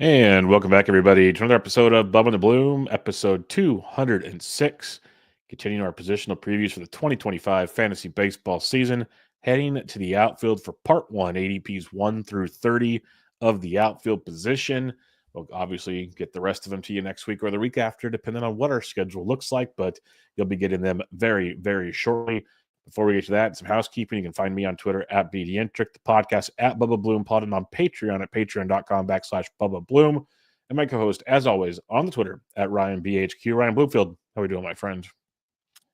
And welcome back, everybody, to another episode of Bubba and the Bloom, episode 206. Continuing our positional previews for the 2025 fantasy baseball season, heading to the outfield for part one, ADPs 1 through 30 of the outfield position. We'll obviously get the rest of them to you next week or the week after, depending on what our schedule looks like, but you'll be getting them very, very shortly. Before we get to that, some housekeeping. You can find me on Twitter at BDentric, the podcast at Bubba Bloom Pod, and on Patreon at patreon.com/Bubba Bloom. And my co-host, as always, on the Twitter at Ryan BHQ. Ryan Bloomfield, how are we doing, my friend?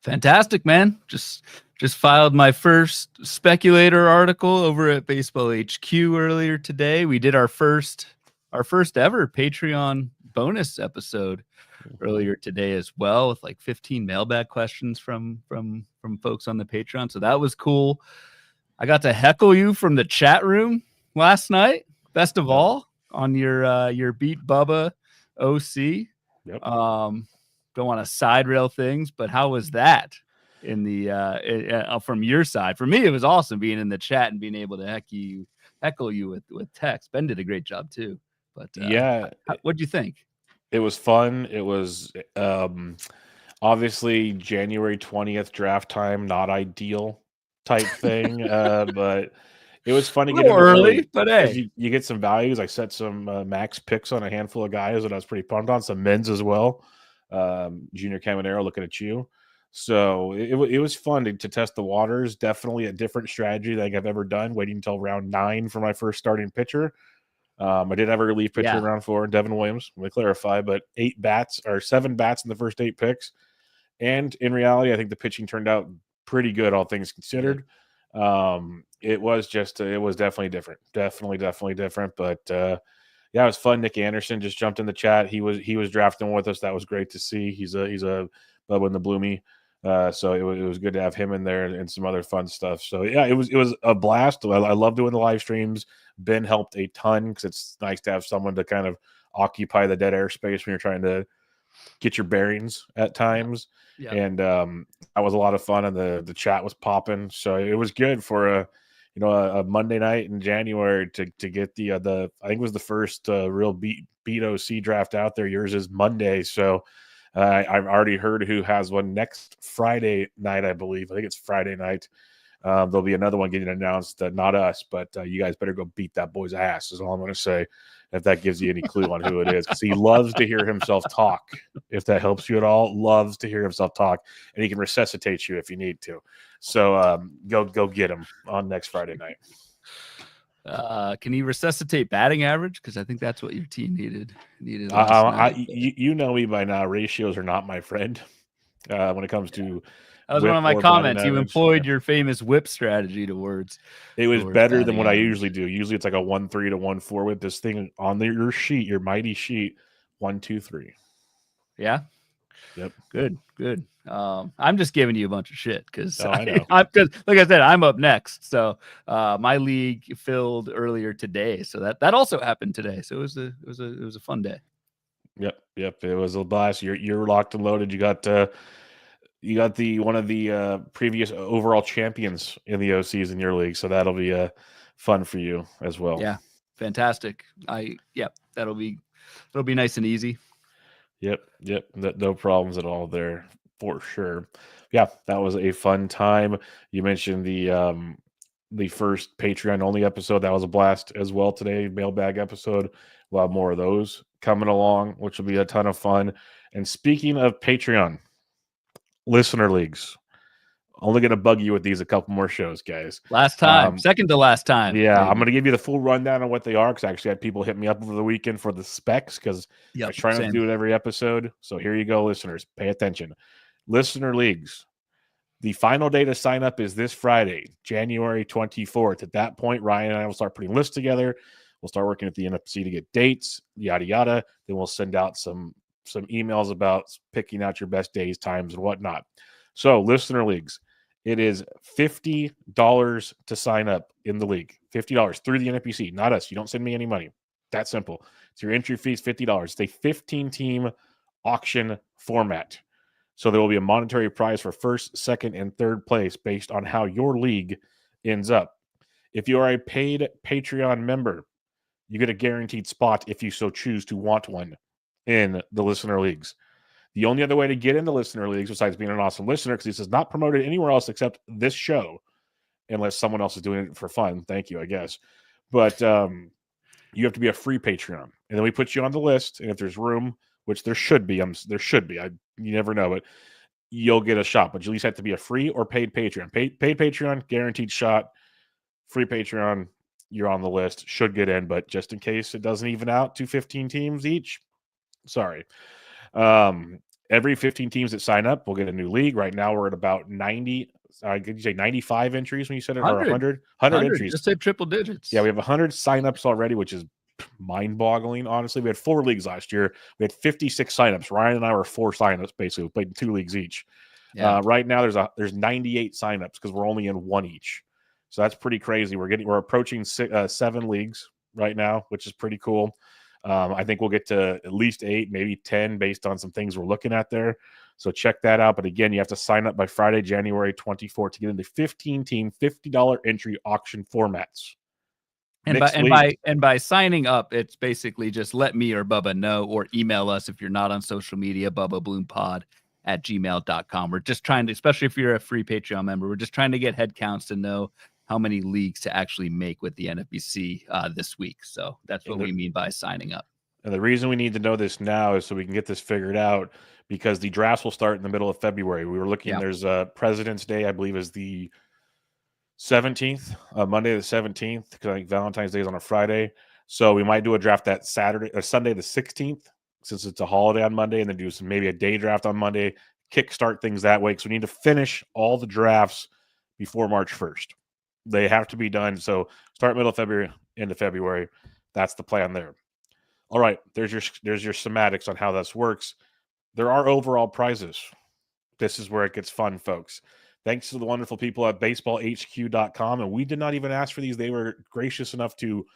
Fantastic, man. Just filed my first speculator article over at Baseball HQ earlier today. We did our first ever Patreon bonus episode earlier today as well, with like 15 mailbag questions from folks on the Patreon. So that was cool. I got to heckle you from the chat room last night. Best of all, on your Beat Bubba OC. Yep. Don't want to side rail things, but how was that in the from your side? For me, it was awesome being in the chat and being able to heckle you with text. Ben did a great job too. But yeah, what'd you think? It was fun. It was obviously January 20th draft time, not ideal type thing, but it was fun to get in early. But hey, you get some values. I set some max picks on a handful of guys that I was pretty pumped on, some men's as well. Junior Caminero, looking at you. So it was fun to test the waters. Definitely a different strategy than I've ever done, waiting until round 9 for my first starting pitcher. I did have a relief pitcher in round 4, Devin Williams, let me clarify, but 7 bats in the first 8 picks. And in reality, I think the pitching turned out pretty good, all things considered. It was definitely different. Definitely different. But yeah, it was fun. Nick Anderson just jumped in the chat. He was drafting with us. That was great to see. He's a Bubba and the Bloomy. So it was good to have him in there and some other fun stuff. So yeah, it was a blast. I love doing the live streams. Ben helped a ton because it's nice to have someone to kind of occupy the dead air space when you're trying to get your bearings at times. Yeah. And that was a lot of fun, and the chat was popping. So it was good for a Monday night in January to get the I think it was the first real beat OC draft out there. Yours is Monday, so I've already heard who has one next Friday night, I believe. I think it's Friday night. There'll be another one getting announced, not us, but you guys better go beat that boy's ass is all I'm going to say, if that gives you any clue on who it is, because he loves to hear himself talk. If that helps you at all, loves to hear himself talk, and he can resuscitate you if you need to. So go get him on next Friday night. Can he resuscitate batting average? Because I think that's what your team needed. You know me by now. Ratios are not my friend when it comes to. That was one of my comments. You employed your famous whip strategy towards. It was better than what I usually do. Usually it's like a 1-3 to 1-4 whip. This thing on your sheet, your mighty sheet, 1-2-3. Yeah. Yep. Good. I'm just giving you a bunch of shit because I know. Because like I said, I'm up next. So my league filled earlier today. So that also happened today. So it was a fun day. Yep. It was a blast. You're locked and loaded. You got the one of the previous overall champions in the OCs in your league, so that'll be fun for you as well. Yeah, fantastic. That'll be nice and easy. Yep. No problems at all there for sure. Yeah, that was a fun time. You mentioned the first Patreon only episode. That was a blast as well today. Mailbag episode. We'll have more of those coming along, which will be a ton of fun. And speaking of Patreon, listener leagues, only going to bug you with these a couple more shows, guys. Last time, second to last time. Yeah, maybe. I'm going to give you the full rundown on what they are, because I actually had people hit me up over the weekend for the specs, because I try not to do it every episode. So here you go, listeners. Pay attention. Listener leagues. The final day to sign up is this Friday, January 24th. At that point, Ryan and I will start putting lists together. We'll start working at the NFC to get dates, yada, yada. Then we'll send out some emails about picking out your best days, times, and whatnot. So, listener leagues, it is $50 to sign up in the league. $50 through the NFBC, not us. You don't send me any money. That simple. So your entry fee is $50. It's a 15-team auction format. So there will be a monetary prize for first, second, and third place based on how your league ends up. If you are a paid Patreon member, you get a guaranteed spot if you so choose to want one in the listener leagues. The only other way to get into listener leagues, besides being an awesome listener, because this is not promoted anywhere else except this show, unless someone else is doing it for fun. Thank you, I guess. But you have to be a free Patreon, and then we put you on the list. And if there's room, which there should be, you never know, but you'll get a shot. But you at least have to be a free or paid Patreon. Paid Patreon, guaranteed shot. Free Patreon, you're on the list. Should get in, but just in case it doesn't even out to 15 teams each, sorry. Every 15 teams that sign up will get a new league. Right now, we're at about 90. Did you say 95 entries when you said it? 100. Or 100 entries. Just say triple digits. Yeah, we have 100 signups already, which is mind-boggling, honestly. We had 4 leagues last year. We had 56 signups. Ryan and I were 4 signups, basically. We played in 2 leagues each. Yeah. Right now, there's 98 signups because we're only in 1 each. So that's pretty crazy. We're approaching 7 leagues right now, which is pretty cool. I think we'll get to at least 8, maybe 10 based on some things we're looking at there. So check that out. But again, you have to sign up by Friday, January 24th to get into 15-team, $50 entry auction formats. And by signing up, it's basically just let me or Bubba know, or email us if you're not on social media, BubbaBloomPod@gmail.com. We're just trying to, especially if you're a free Patreon member, we're just trying to get head counts to know how many leagues to actually make with the NFBC this week. So that's what we mean by signing up. And the reason we need to know this now is so we can get this figured out, because the drafts will start in the middle of February. We were looking, there's President's Day, I believe, is the 17th, Monday the 17th, because I think Valentine's Day is on a Friday. So we might do a draft that Saturday or Sunday the 16th, since it's a holiday on Monday, and then do maybe a day draft on Monday, kickstart things that way. Because we need to finish all the drafts before March 1st. They have to be done. So start middle of February, end of February. That's the plan there. All right, there's your schematics on how this works. There are overall prizes. This is where it gets fun, folks. Thanks to the wonderful people at baseballhq.com. And we did not even ask for these. They were gracious enough to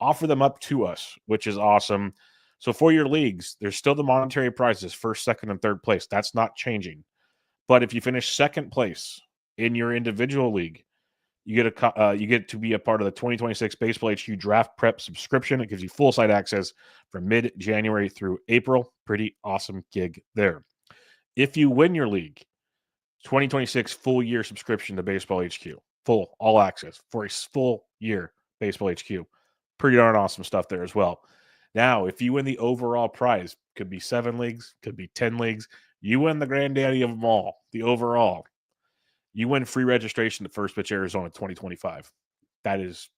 offer them up to us, which is awesome. So for your leagues, there's still the monetary prizes, first, second, and third place. That's not changing. But if you finish second place in your individual league, you get to be a part of the 2026 Baseball HQ Draft Prep subscription. It gives you full site access from mid-January through April. Pretty awesome gig there. If you win your league, 2026 full year subscription to Baseball HQ. Full, all access for a full year Baseball HQ. Pretty darn awesome stuff there as well. Now, if you win the overall prize, could be 7 leagues, could be 10 leagues. You win the granddaddy of them all, the overall. You win free registration to First Pitch Arizona 2025. That is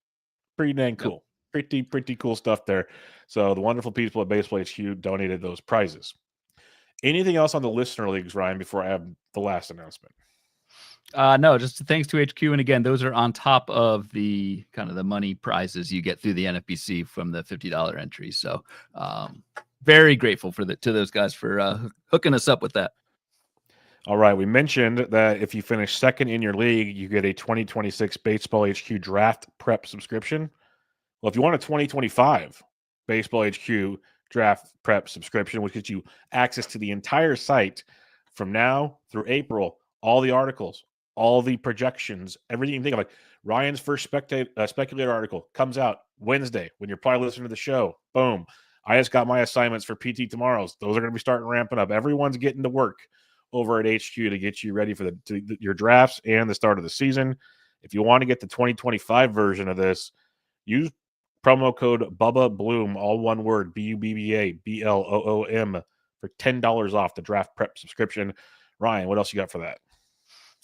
pretty dang cool. Yep. Pretty cool stuff there. So the wonderful people at Baseball HQ donated those prizes. Anything else on the listener leagues, Ryan, before I have the last announcement? No, just thanks to HQ. And again, those are on top of the kind of the money prizes you get through the NFBC from the $50 entry. So very grateful to those guys for hooking us up with that. All right. We mentioned that if you finish second in your league, you get a 2026 Baseball HQ Draft Prep subscription. Well, if you want a 2025 Baseball HQ Draft Prep subscription, which gets you access to the entire site from now through April, all the articles, all the projections, everything you can think of. Like Ryan's first speculator article comes out Wednesday when you're probably listening to the show. Boom. I just got my assignments for PT tomorrows. Those are going to be starting ramping up. Everyone's getting to work over at HQ to get you ready for your drafts and the start of the season. If you want to get the 2025 version of this, use promo code Bubba Bloom, all one word, BUBBA BLOOM, for $10 off the draft prep subscription. Ryan, what else you got for that?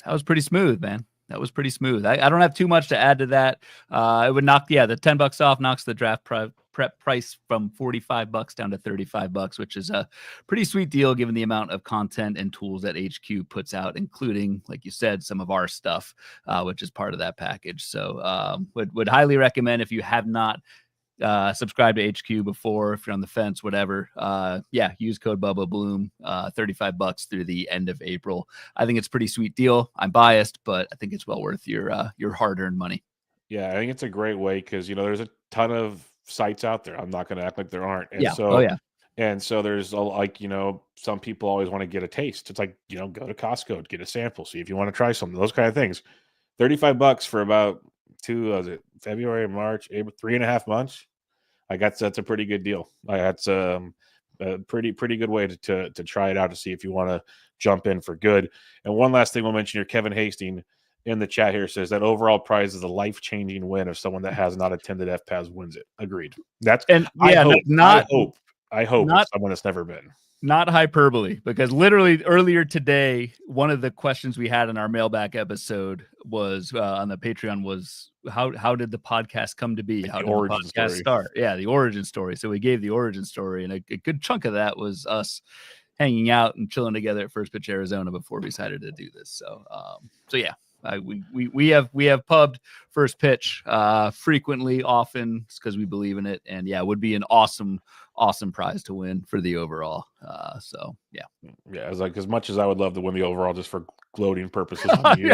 That was pretty smooth, man. That was pretty smooth. I don't have too much to add to that. It would knock, the $10 off knocks the draft prep price from $45 down to $35, which is a pretty sweet deal given the amount of content and tools that HQ puts out, including, like you said, some of our stuff, which is part of that package. So would highly recommend, if you have not subscribe to HQ before, if you're on the fence, whatever, use code Bubba Bloom, $35 through the end of April. I think it's a pretty sweet deal. I'm biased, but I think it's well worth your hard-earned money. Yeah, I think it's a great way because there's a ton of sites out there. I'm not going to act like there aren't. And And so there's some people always want to get a taste. It's like, go to Costco, get a sample, see if you want to try something, those kind of things. $35 for about February, March, April, 3.5 months. that's a pretty good deal. That's a pretty good way to try it out to see if you want to jump in for good. And one last thing we'll mention here, Kevin Hastings in the chat here says that overall prize is a life-changing win if someone that has not attended FPAS wins it. Agreed. That's And yeah, I hope it's someone that's never been. Not hyperbole, because literally earlier today, one of the questions we had in our mailback episode was on the Patreon was how did the podcast come to be? How did the podcast start? Yeah, the origin story. So we gave the origin story, and a good chunk of that was us hanging out and chilling together at First Pitch Arizona before we decided to do this. So yeah. We have pubbed First Pitch frequently, often, because we believe in it, and yeah, it would be an awesome prize to win for the overall. So yeah, it's like, as much as I would love to win the overall just for gloating purposes on you,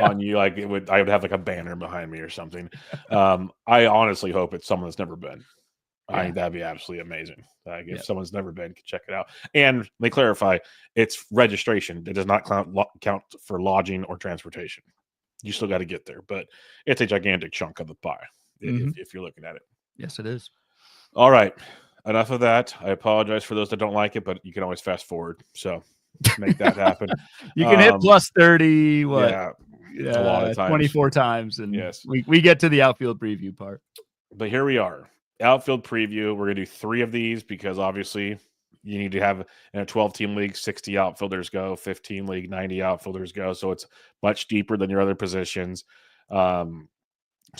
on you, like I would have like a banner behind me or something. I honestly hope it's someone that's never been. I think that'd be absolutely amazing. If someone's never been, can check it out. And let me clarify, it's registration. It does not count for lodging or transportation. You still got to get there, but it's a gigantic chunk of the pie if you're looking at it. Yes, it is. All right. Enough of that. I apologize for those that don't like it, but you can always fast forward. So make that happen. You can hit plus 30. What? Yeah. It's a lot of times. 24 times. And we get to the outfield preview part. But here we are. Outfield preview. We're going to do 3 of these because obviously you need to have in a 12-team league, 60 outfielders go, 15 league, 90 outfielders go. So it's much deeper than your other positions. So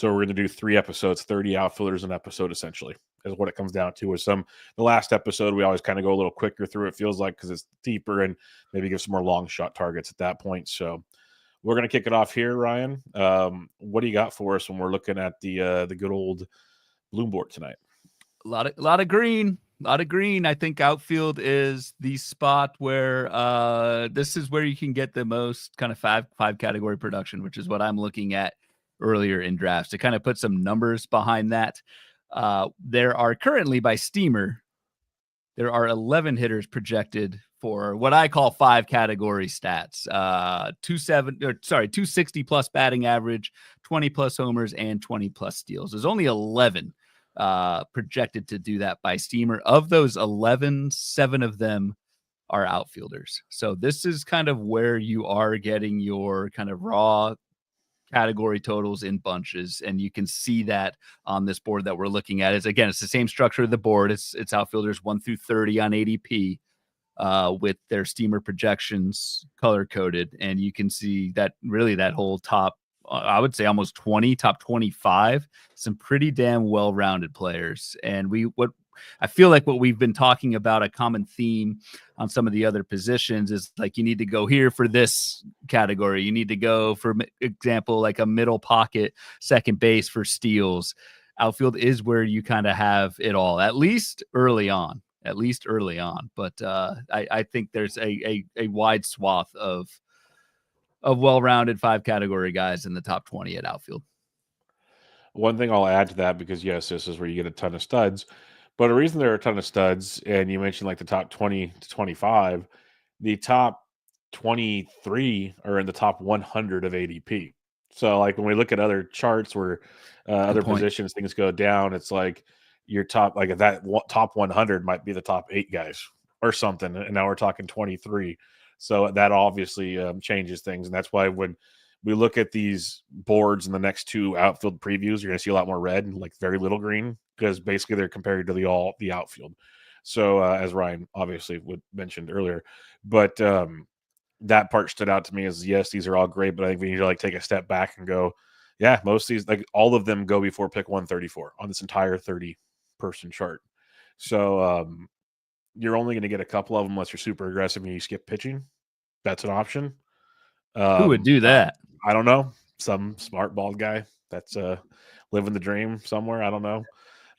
we're going to do 3 episodes, 30 outfielders an episode, essentially, is what it comes down to. With the last episode, we always kind of go a little quicker through, it feels like, because it's deeper and maybe give some more long shot targets at that point. So we're going to kick it off here, Ryan. What do you got for us when we're looking at the good old Bloom board tonight? A lot of green. I think outfield is the spot where this is where you can get the most kind of five category production, which is what I'm looking at earlier in drafts to kind of put some numbers behind that. There are currently, by Steamer, there are 11 hitters projected for what I call 5 category stats. 260 plus batting average, 20 plus homers, and 20 plus steals. There's only 11 projected to do that by Steamer. Of those 11, 7 of them are outfielders. So this is kind of where you are getting your kind of raw category totals in bunches, and you can see that on this board that we're looking at. It's the same structure of the board. It's outfielders 1 through 30 on ADP with their Steamer projections color coded, and you can see that really that whole top, I would say almost 20, top 25, some pretty damn well-rounded players. And I feel like what we've been talking about, a common theme on some of the other positions, is like you need to go here for this category. You need to go, for example, like a middle pocket second base for steals. Outfield is where you kind of have it all, at least early on. But I think there's a wide swath of well-rounded 5 category guys in the top 20 at outfield. One thing I'll add to that, because yes, this is where you get a ton of studs, but the reason there are a ton of studs, and you mentioned like the top 20 to 25, the top 23 are in the top 100 of ADP. So like when we look at other charts where other positions, things go down, it's like your top, like that top 100 might be the top 8 guys or something. And now we're talking 23. So that obviously changes things. And that's why when we look at these boards in the next 2 outfield previews, you're going to see a lot more red and like very little green, because basically they're compared to the outfield. So as Ryan obviously mentioned earlier, but that part stood out to me as, yes, these are all great, but I think we need to like take a step back and go, yeah, most of these, like all of them go before pick 134 on this entire 30-person chart. So you're only going to get a couple of them unless you're super aggressive and you skip pitching. That's an option. Who would do that? I don't know. Some smart bald guy that's living the dream somewhere. I don't know.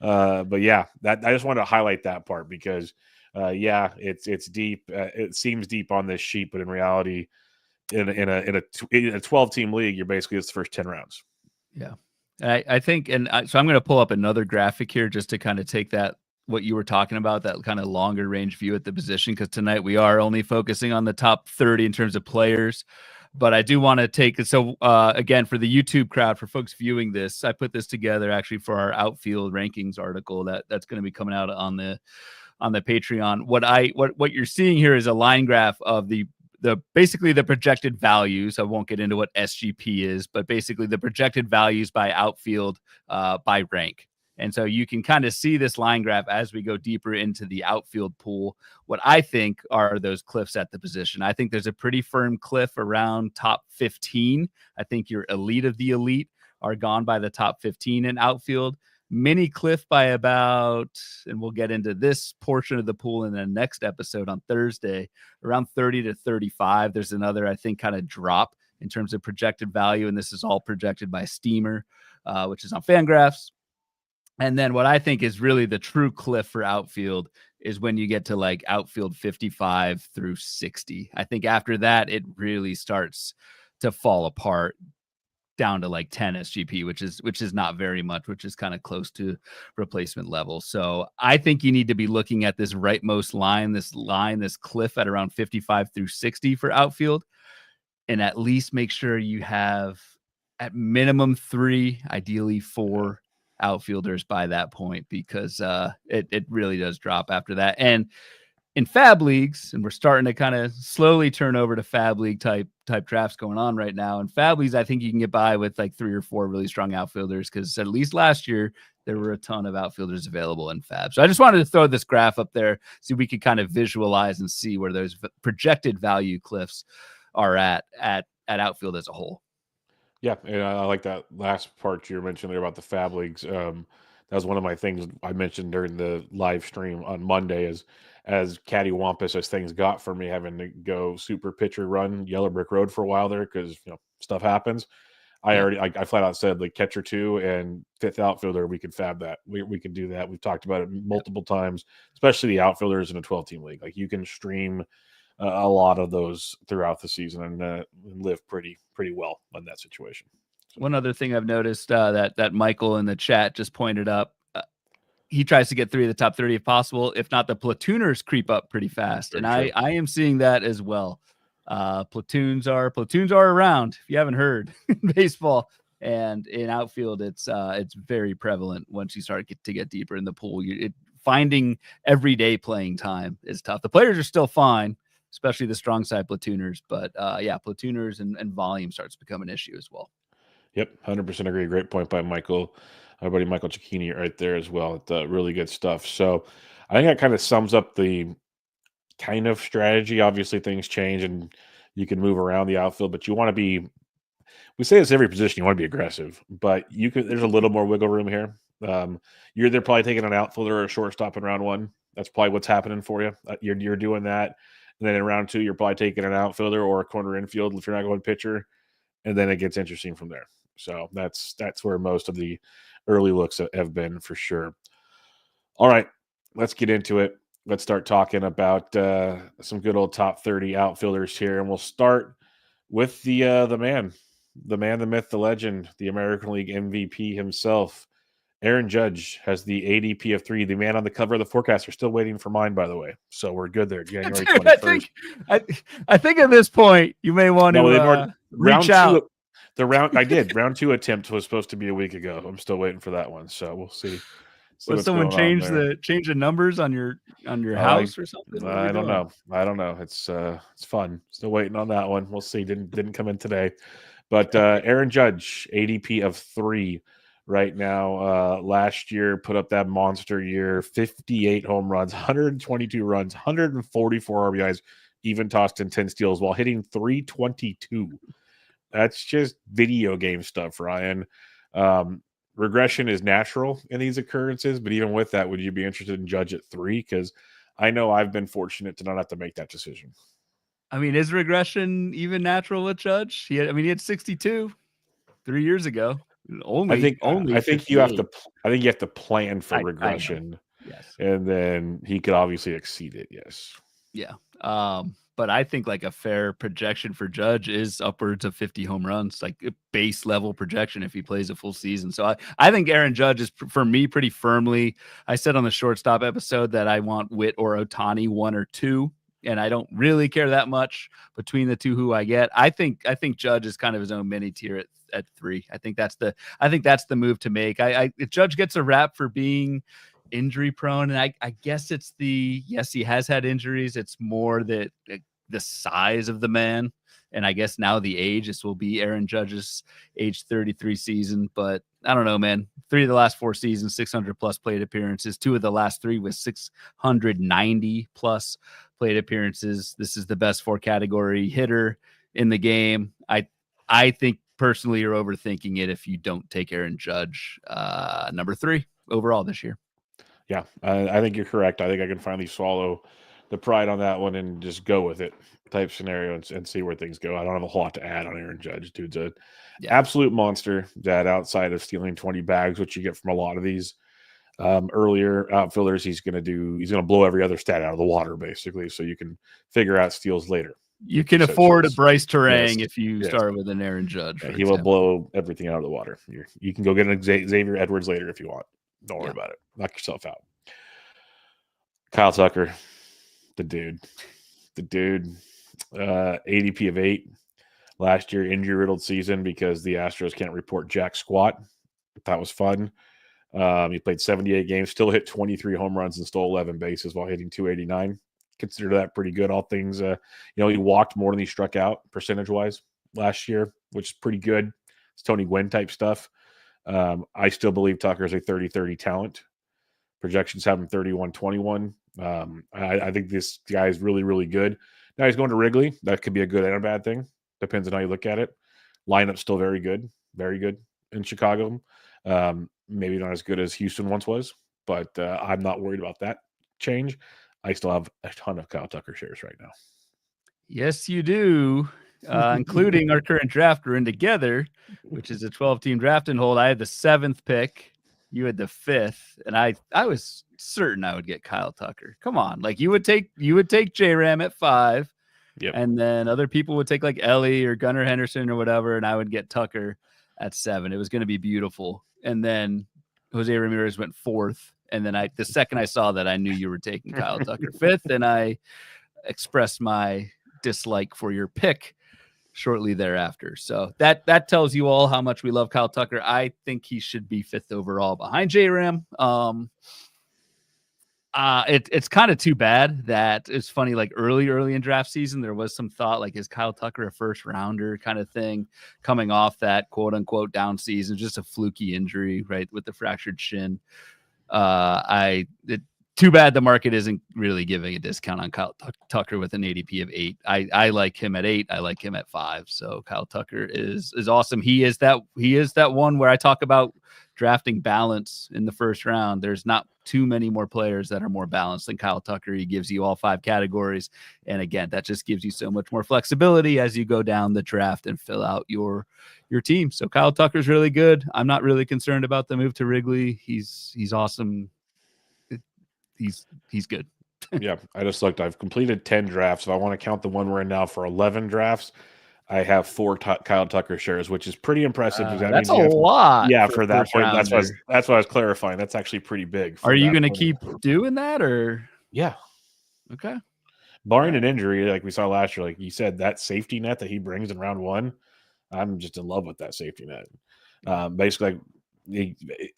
But yeah, that I just wanted to highlight that part because it's deep. It seems deep on this sheet, but in reality, in a 12-team league, you're basically, it's the first 10 rounds. Yeah, I think, so I'm going to pull up another graphic here just to kind of take that, what you were talking about, that kind of longer range view at the position, because tonight we are only focusing on the top 30 in terms of players. But I do want to take it. So again, for the YouTube crowd, for folks viewing this, I put this together actually for our outfield rankings article that's going to be coming out on the Patreon. What you're seeing here is a line graph of the basically the projected values. I won't get into what SGP is, but basically the projected values by outfield by rank. And so you can kind of see this line graph as we go deeper into the outfield pool. What I think are those cliffs at the position. I think there's a pretty firm cliff around top 15. I think your elite of the elite are gone by the top 15 in outfield. Mini cliff by about, and we'll get into this portion of the pool in the next episode on Thursday, around 30 to 35. There's another, I think, kind of drop in terms of projected value. And this is all projected by Steamer, which is on Fangraphs. And then what I think is really the true cliff for outfield is when you get to like outfield 55 through 60. I think after that, it really starts to fall apart down to like 10 SGP, which is not very much, which is kind of close to replacement level. So I think you need to be looking at this rightmost line, this cliff at around 55 through 60 for outfield, and at least make sure you have at minimum 3, ideally 4 outfielders by that point, because it really does drop after that. And in fab leagues, and we're starting to kind of slowly turn over to fab league type drafts going on right now. In fab leagues, I think you can get by with like 3 or 4 really strong outfielders, because at least last year there were a ton of outfielders available in fab. So I just wanted to throw this graph up there so we could kind of visualize and see where those projected value cliffs are at outfield as a whole. Yeah, and I like that last part you mentioned there about the fab leagues. That was one of my things I mentioned during the live stream on Monday, as cattywampus as things got for me, having to go super pitcher run Yellow Brick Road for a while there, because stuff happens. I flat out said like catcher 2 and 5th outfielder, we could fab that. We could do that. We've talked about it multiple times, especially the outfielders in a 12-team league. Like you can stream a lot of those throughout the season and live pretty well on that situation. So. One other thing I've noticed that Michael in the chat just pointed up, he tries to get 3 of the top 30 if possible. If not, the platooners creep up pretty fast, and I am seeing that as well. Platoons are around. If you haven't heard, in baseball and in outfield, it's very prevalent once you start to get deeper in the pool. Finding everyday playing time is tough. The players are still fine, especially the strong side platooners, but platooners and volume starts to become an issue as well. Yep, 100% agree. Great point by Michael. Our buddy Michael Cicchini right there as well. It's really good stuff. So I think that kind of sums up the kind of strategy. Obviously, things change and you can move around the outfield, but you want to be, we say this every position, you want to be aggressive, but there's a little more wiggle room here. You're either probably taking an outfielder or a shortstop in round 1. That's probably what's happening for you. You're doing that. And then in round 2, you're probably taking an outfielder or a corner infield if you're not going pitcher. And then it gets interesting from there. So that's where most of the early looks have been for sure. All right, let's get into it. Let's start talking about some good old top 30 outfielders here. And we'll start with the man, the myth, the legend, the American League MVP himself. Aaron Judge has the ADP of 3. The man on the cover of the forecaster. Still waiting for mine, by the way. So we're good there. January 21st. I think at this point you may want to reach out. Round 2 attempt was supposed to be a week ago. I'm still waiting for that one. So we'll see. Will someone change the numbers on your house or something? I don't know. It's fun. Still waiting on that one. We'll see. Didn't come in today. But Aaron Judge, ADP of 3 right now. Last year put up that monster year, 58 home runs, 122 runs, 144 RBIs, even tossed in 10 steals while hitting 322. That's just video game stuff, Ryan. Regression is natural in these occurrences, but even with that, would you be interested in Judge at 3? Because I know I've been fortunate to not have to make that decision. I mean, is regression even natural with Judge? He had 62 3 years ago. I think you have to plan for regression. Yes. And then he could obviously exceed it. Yes. Yeah. But I think like a fair projection for Judge is upwards of 50 home runs, like a base level projection if he plays a full season. So I think Aaron Judge is, for me, pretty firmly. I said on the shortstop episode that I want Witt or Ohtani 1 or 2. and I don't really care that much between the two who I get. I think Judge is kind of his own mini tier at 3. I think that's the move to make. Judge gets a rap for being injury prone, and I guess it's yes, he has had injuries. It's more that the size of the man, and I guess now the age. This will be Aaron Judge's age 33 season, but I don't know, man. 3 of the last 4 seasons, 600 plus plate appearances. 2 of the last 3 with 690 plus plate appearances. This is the best 4 category hitter in the game. I think personally you're overthinking it if you don't take Aaron Judge number 3 overall this year. Yeah, I think you're correct. I think I can finally swallow the pride on that one and just go with it type scenario and see where things go. I don't have a whole lot to add on Aaron Judge. Dude's a absolute monster that outside of stealing 20 bags, which you get from a lot of these earlier outfielders, he's going to blow every other stat out of the water, basically, so you can figure out steals later. You can afford a Bryce Terang if you start with an Aaron Judge. Yeah, he will blow everything out of the water. You can go get an Xavier Edwards later if you want. Don't worry about it. Knock yourself out. Kyle Tucker, the dude, ADP of 8 last year, injury-riddled season because the Astros can't report jack squat. That was fun. He played 78 games, still hit 23 home runs and stole 11 bases while hitting 289. Consider that pretty good. All things, he walked more than he struck out percentage-wise last year, which is pretty good. It's Tony Gwynn type stuff. I still believe Tucker is a 30-30 talent. Projections have him 31-21. I think this guy is really, really good. Now he's going to Wrigley. That could be a good and a bad thing. Depends on how you look at it. Lineup's still very good in Chicago. Maybe not as good as Houston once was, but I'm not worried about that change. I still have a ton of Kyle Tucker shares right now. Yes, you do, including our current draft we're in together, which is a 12-team draft and hold. I had the 7th pick. You had the 5th, and I was certain I would get Kyle Tucker. Come on, like you would take J-Ram at 5, and then other people would take like Ellie or Gunnar Henderson or whatever, and I would get Tucker at 7. It was going to be beautiful. And then Jose Ramirez went 4th, and then the second I saw that, I knew you were taking Kyle Tucker 5th, and I expressed my dislike for your pick shortly thereafter. So that tells you all how much we love Kyle Tucker. I think he should be 5th overall behind J-Ram. It's kind of too bad that it's funny, like early in draft season, there was some thought like, is Kyle Tucker a first rounder kind of thing coming off that quote unquote down season, just a fluky injury, right? With the fractured shin. Too bad the market isn't really giving a discount on Kyle Tucker with an ADP of 8. I like him at 8. I like him at 5. So Kyle Tucker is awesome. He is that one where I talk about drafting balance in the first round. There's not too many more players that are more balanced than Kyle Tucker. He gives you all 5 categories. And again, that just gives you so much more flexibility as you go down the draft and fill out your team. So Kyle Tucker's really good. I'm not really concerned about the move to Wrigley. He's awesome. He's good. Yeah, I just looked. I've completed 10 drafts. If I want to count the one we're in now for 11 drafts, I have 4 Kyle Tucker shares, which is pretty impressive. That's a lot. Yeah, for that point. That's what I was clarifying. That's actually pretty big. Are you going to keep doing that, or? Yeah. Okay. Barring an injury, like we saw last year, like you said, that safety net that he brings in round 1, I'm just in love with that safety net. Basically,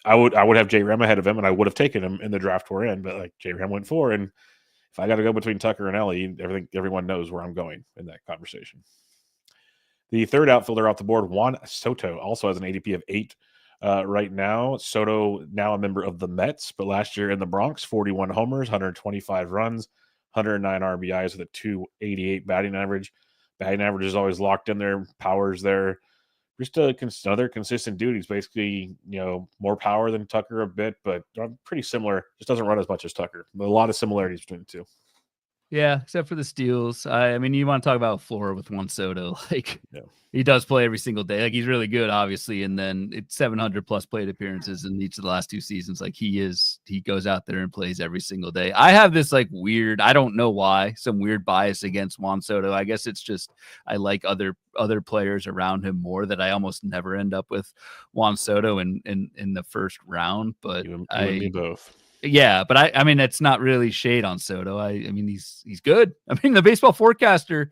I would have J-Ram ahead of him, and I would have taken him in the draft we're in, but like J-Ram went 4, and if I got to go between Tucker and Ellie, everyone knows where I'm going in that conversation. The third outfielder off the board, Juan Soto, also has an ADP of 8 right now. Soto, now a member of the Mets, but last year in the Bronx, 41 homers, 125 runs, 109 RBIs with a 288 batting average. Batting average is always locked in there. Power's there. Just another consistent dude. He's basically, more power than Tucker a bit, but pretty similar. Just doesn't run as much as Tucker. But a lot of similarities between the two. Yeah, except for the steals. I mean, you want to talk about floor with Juan Soto. Like, he does play every single day. Like, he's really good, obviously. And then it's 700 plus plate appearances in each of the last 2 seasons. Like, he goes out there and plays every single day. I have this like weird, I don't know why, some weird bias against Juan Soto. I guess it's just I like other players around him more, that I almost never end up with Juan Soto in the first round. But you and me both. Yeah, but I mean, it's not really shade on Soto. I mean, he's good. I mean, the baseball forecaster,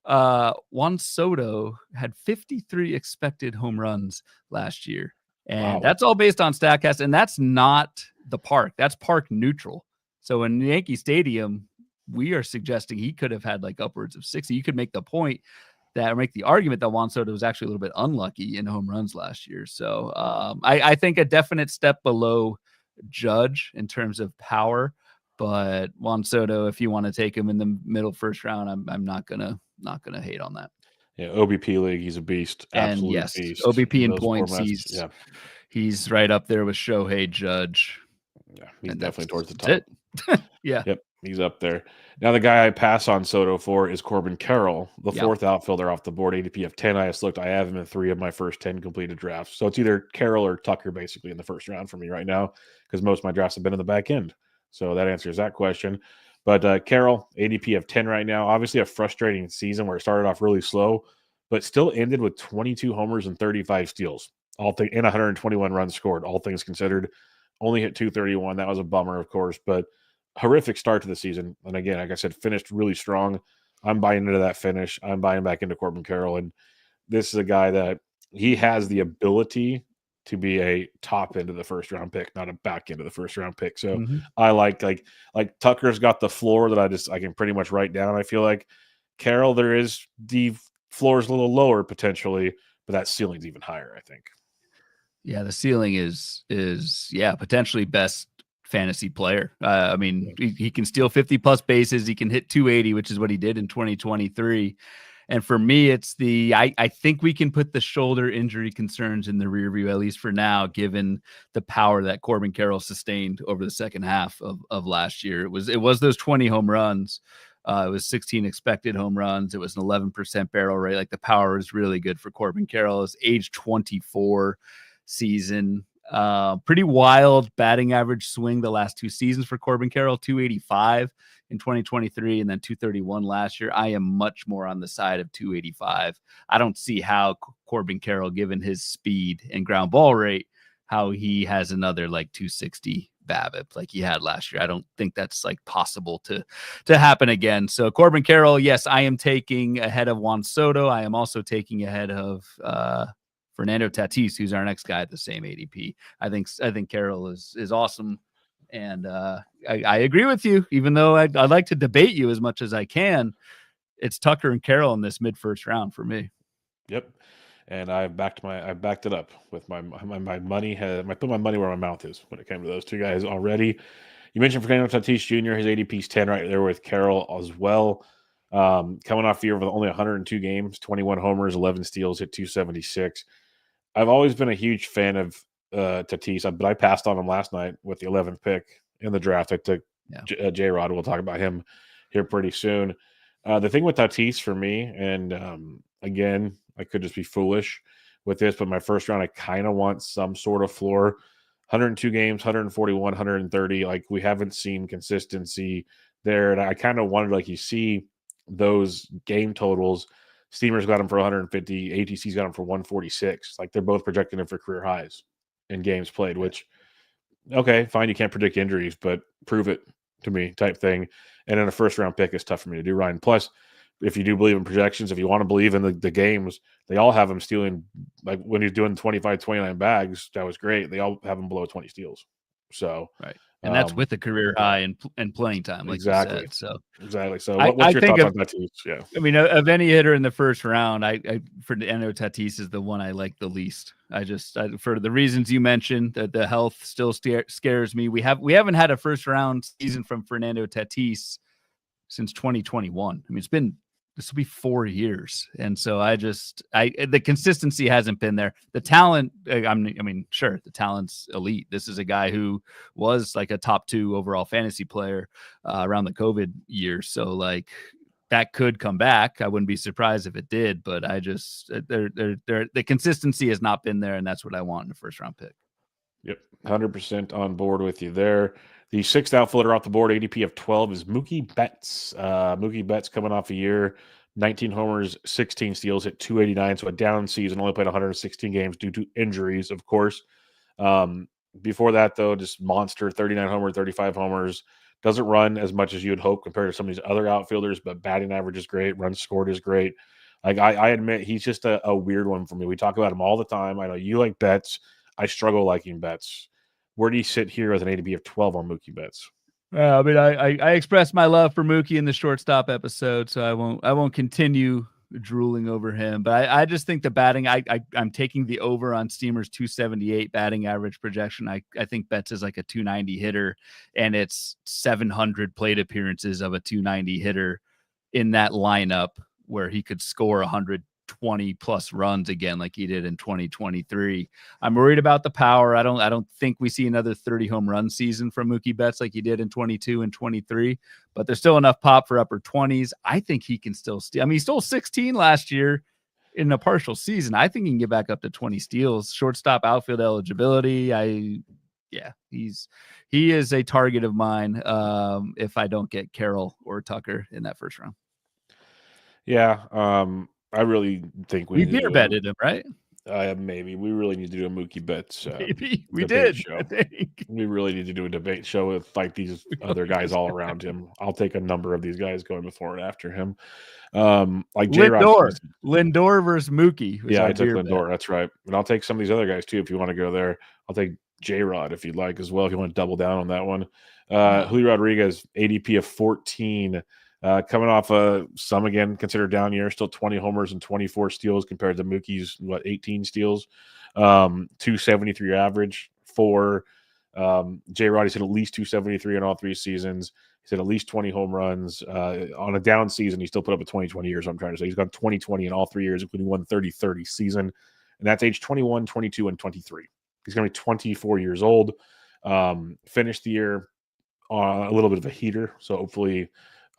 Juan Soto had 53 expected home runs last year. And Wow. that's all based on StatCast. And that's not the park. That's park neutral. So in Yankee Stadium, we are suggesting he could have had like upwards of 60. You could make the point that, or make the argument that Juan Soto was actually a little bit unlucky in home runs last year. So I think a definite step below Judge in terms of power, but Juan Soto, if you want to take him in the middle first round, I'm not gonna hate on that. Yeah, OBP league, he's a beast, And absolute yes, beast OBP in in those points, formats. he's right up there with Shohei, Judge, Yeah, he's and definitely towards the that's top. it. Yeah. Yep, he's up there. Now, the guy I pass on Soto for is Corbin Carroll, the Yeah. fourth outfielder off the board, ADP of 10. I just looked. I have him in 3 of my first 10 completed drafts. So it's either Carroll or Tucker, basically, in the first round for me right now, because most of my drafts have been in the back end. So that answers that question. But Carroll, ADP of 10 right now. Obviously, a frustrating season where it started off really slow, but still ended with 22 homers and 35 steals, and 121 runs scored, all things considered. Only hit 231. That was a bummer, of course, but horrific start to the season. And again, like I said, finished really strong. I'm buying into that finish. I'm buying back into Corbin Carroll. And this is a guy that he has the ability to be a top end of the first round pick, not a back end of the first round pick. So I like Tucker's got the floor that I can pretty much write down. I feel like Carroll, there is the floor is a little lower potentially, but that ceiling's even higher, I think. Yeah, the ceiling is potentially best fantasy player. I mean, he can steal 50 plus bases. He can hit 280, which is what he did in 2023. And for me, it's I think we can put the shoulder injury concerns in the rear view, at least for now, given the power that Corbin Carroll sustained over the second half of last year. It was those 20 home runs. It was 16 expected home runs. It was an 11% barrel rate. Like, the power is really good for Corbin Carroll. His age 24 season. Pretty wild batting average swing the last 2 seasons for Corbin Carroll, 285 in 2023 and then 231 last year. I am much more on the side of 285. I don't see how Corbin Carroll, given his speed and ground ball rate, how he has another like 260 BABIP like he had last year. I don't think that's like possible to happen again. So Corbin Carroll, yes, I am taking ahead of Juan Soto. I am also taking ahead of Fernando Tatis, who's our next guy at the same ADP. I think Carroll is awesome, and I agree with you. Even though I'd like to debate you as much as I can, it's Tucker and Carroll in this mid first round for me. Yep, and I backed it up with my money. I put my money where my mouth is when it came to those two guys already. You mentioned Fernando Tatis Jr. His ADP is 10 right there with Carroll as well. Coming off the year with only 102 games, 21 homers, 11 steals, hit 276. I've always been a huge fan of Tatis, but I passed on him last night with the 11th pick in the draft. I took J-Rod. We'll talk about him here pretty soon. The thing with Tatis for me, and again, I could just be foolish with this, but my first round, I kind of want some sort of floor. 102 games, 141, 130. Like, we haven't seen consistency there. And I kind of wanted, like, you see those game totals. Steamers got him for 150. ATC's got him for 146. Like, they're both projecting him for career highs in games played, which, okay, fine. You can't predict injuries, but prove it to me type thing. And then a first round pick is tough for me to do, Ryan. Plus, if you do believe in projections, if you want to believe in the games, they all have him stealing. Like, when he's doing 25, 29 bags, that was great. They all have him below 20 steals. So, right. And that's with the career high and playing time, like exactly. you said. So exactly. So what's your thoughts on Tatis? Yeah. I mean, of any hitter in the first round, Fernando Tatis is the one I like the least. For the reasons you mentioned, that the health still scares me. We haven't had a first round season from Fernando Tatis since 2021. I mean, this will be 4 years. And so the consistency hasn't been there. The talent, sure, the talent's elite. This is a guy who was like a top 2 overall fantasy player around the COVID years. So like, that could come back. I wouldn't be surprised if it did, but the consistency has not been there. And that's what I want in a first round pick. Yep. 100% on board with you there. The 6th outfielder off the board, ADP of 12, is Mookie Betts. Mookie Betts coming off a year, 19 homers, 16 steals, hit 289. So a down season, only played 116 games due to injuries, of course. Before that, though, just monster 39 homers, 35 homers. Doesn't run as much as you would hope compared to some of these other outfielders, but batting average is great. Runs scored is great. Like I admit, he's just a weird one for me. We talk about him all the time. I know you like Betts. I struggle liking Betts. Where do you sit here as an ADP of 12 on Mookie Betts? I mean, I expressed my love for Mookie in the shortstop episode, so I won't continue drooling over him. But I just think the batting, I'm taking the over on Steamer's 278 batting average projection. I think Betts is like a 290 hitter, and it's 700 plate appearances of a 290 hitter in that lineup where he could score 120 plus runs again like he did in 2023. I'm worried about the power. I don't think we see another 30 home run season from Mookie Betts like he did in 22 and 23, but there's still enough pop for upper 20s. I think he can still steal. I mean, he stole 16 last year in a partial season. I think he can get back up to 20 steals. Shortstop outfield eligibility. He is a target of mine if I don't get Carroll or Tucker in that first round. Yeah, I really think we beer betted him, right? Maybe we really need to do a Mookie Betts. Maybe we did. Show. I think we really need to do a debate show with like these other guys all around him. I'll take a number of these guys going before and after him. Like Lindor versus Mookie. Yeah, I took Lindor. That's right. And I'll take some of these other guys too if you want to go there. I'll take J-Rod if you'd like as well. If you want to double down on that one. Julio Rodriguez, ADP of 14. Coming off some again considered down year, still 20 homers and 24 steals compared to Mookie's 18 steals, 273 average for J-Rod. He's hit at least 273 in all 3 seasons. He's hit at least 20 home runs. On a down season, he still put up a 20-20 years. I'm trying to say he's gone 20-20 in all 3 years, including one 30-30 season, and that's age 21, 22, and 23. He's going to be 24 years old. Finished the year on a little bit of a heater, so hopefully.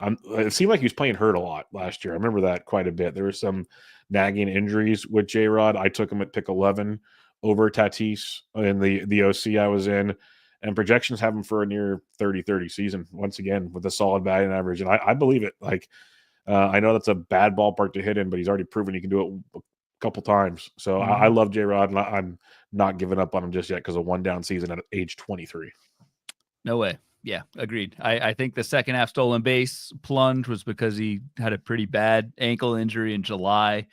It seemed like he was playing hurt a lot last year. I remember that quite a bit. There were some nagging injuries with J-Rod. I took him at pick 11 over Tatis in the OC I was in, and projections have him for a near 30-30 season once again with a solid batting average. And I believe it. Like I know that's a bad ballpark to hit in, but he's already proven he can do it a couple times. So I love J-Rod, and I'm not giving up on him just yet because of one down season at age 23. No way. Yeah, agreed. I think the second half stolen base plunge was because he had a pretty bad ankle injury in July.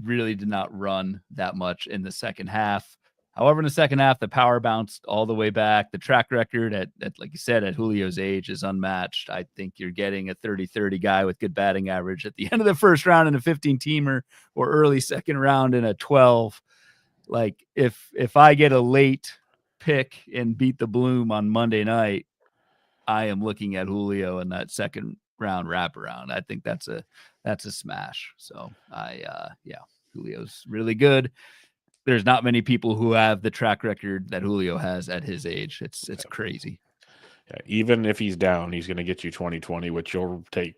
Really did not run that much in the second half. However, in the second half, the power bounced all the way back. The track record at like you said, at Julio's age is unmatched. I think you're getting a 30-30 guy with good batting average at the end of the first round in a 15-teamer or early second round in a 12. Like if I get a late pick and beat the bloom on Monday night, I am looking at Julio in that second round wraparound. I think that's a smash. So Julio's really good. There's not many people who have the track record that Julio has at his age. It's crazy. Yeah, even if he's down, he's going to get you 20-20, which you'll take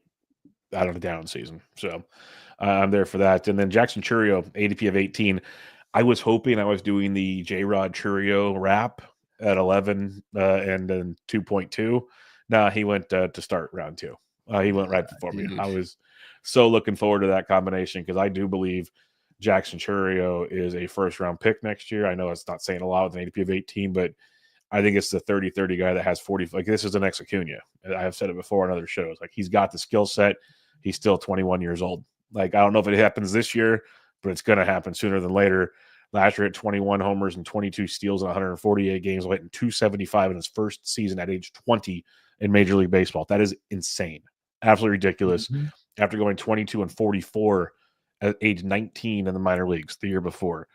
out of a down season. So I'm there for that. And then Jackson Chourio, ADP of 18. I was hoping I was doing the J-Rod Chourio wrap at 11 and then 2.2. Nah, he went to start round 2. He went right before me. I was so looking forward to that combination because I do believe Jackson Chourio is a first-round pick next year. I know it's not saying a lot with an ADP of 18, but I think it's the 30-30 guy that has 40. Like, this is the next Acuna. I have said it before on other shows. Like, he's got the skill set. He's still 21 years old. Like, I don't know if it happens this year, but it's going to happen sooner than later. Last year at 21 homers and 22 steals in 148 games, hitting 275 in his first season at age 20 in Major League Baseball. That is insane. Absolutely ridiculous. After going 22 and 44 at age 19 in the minor leagues the year before.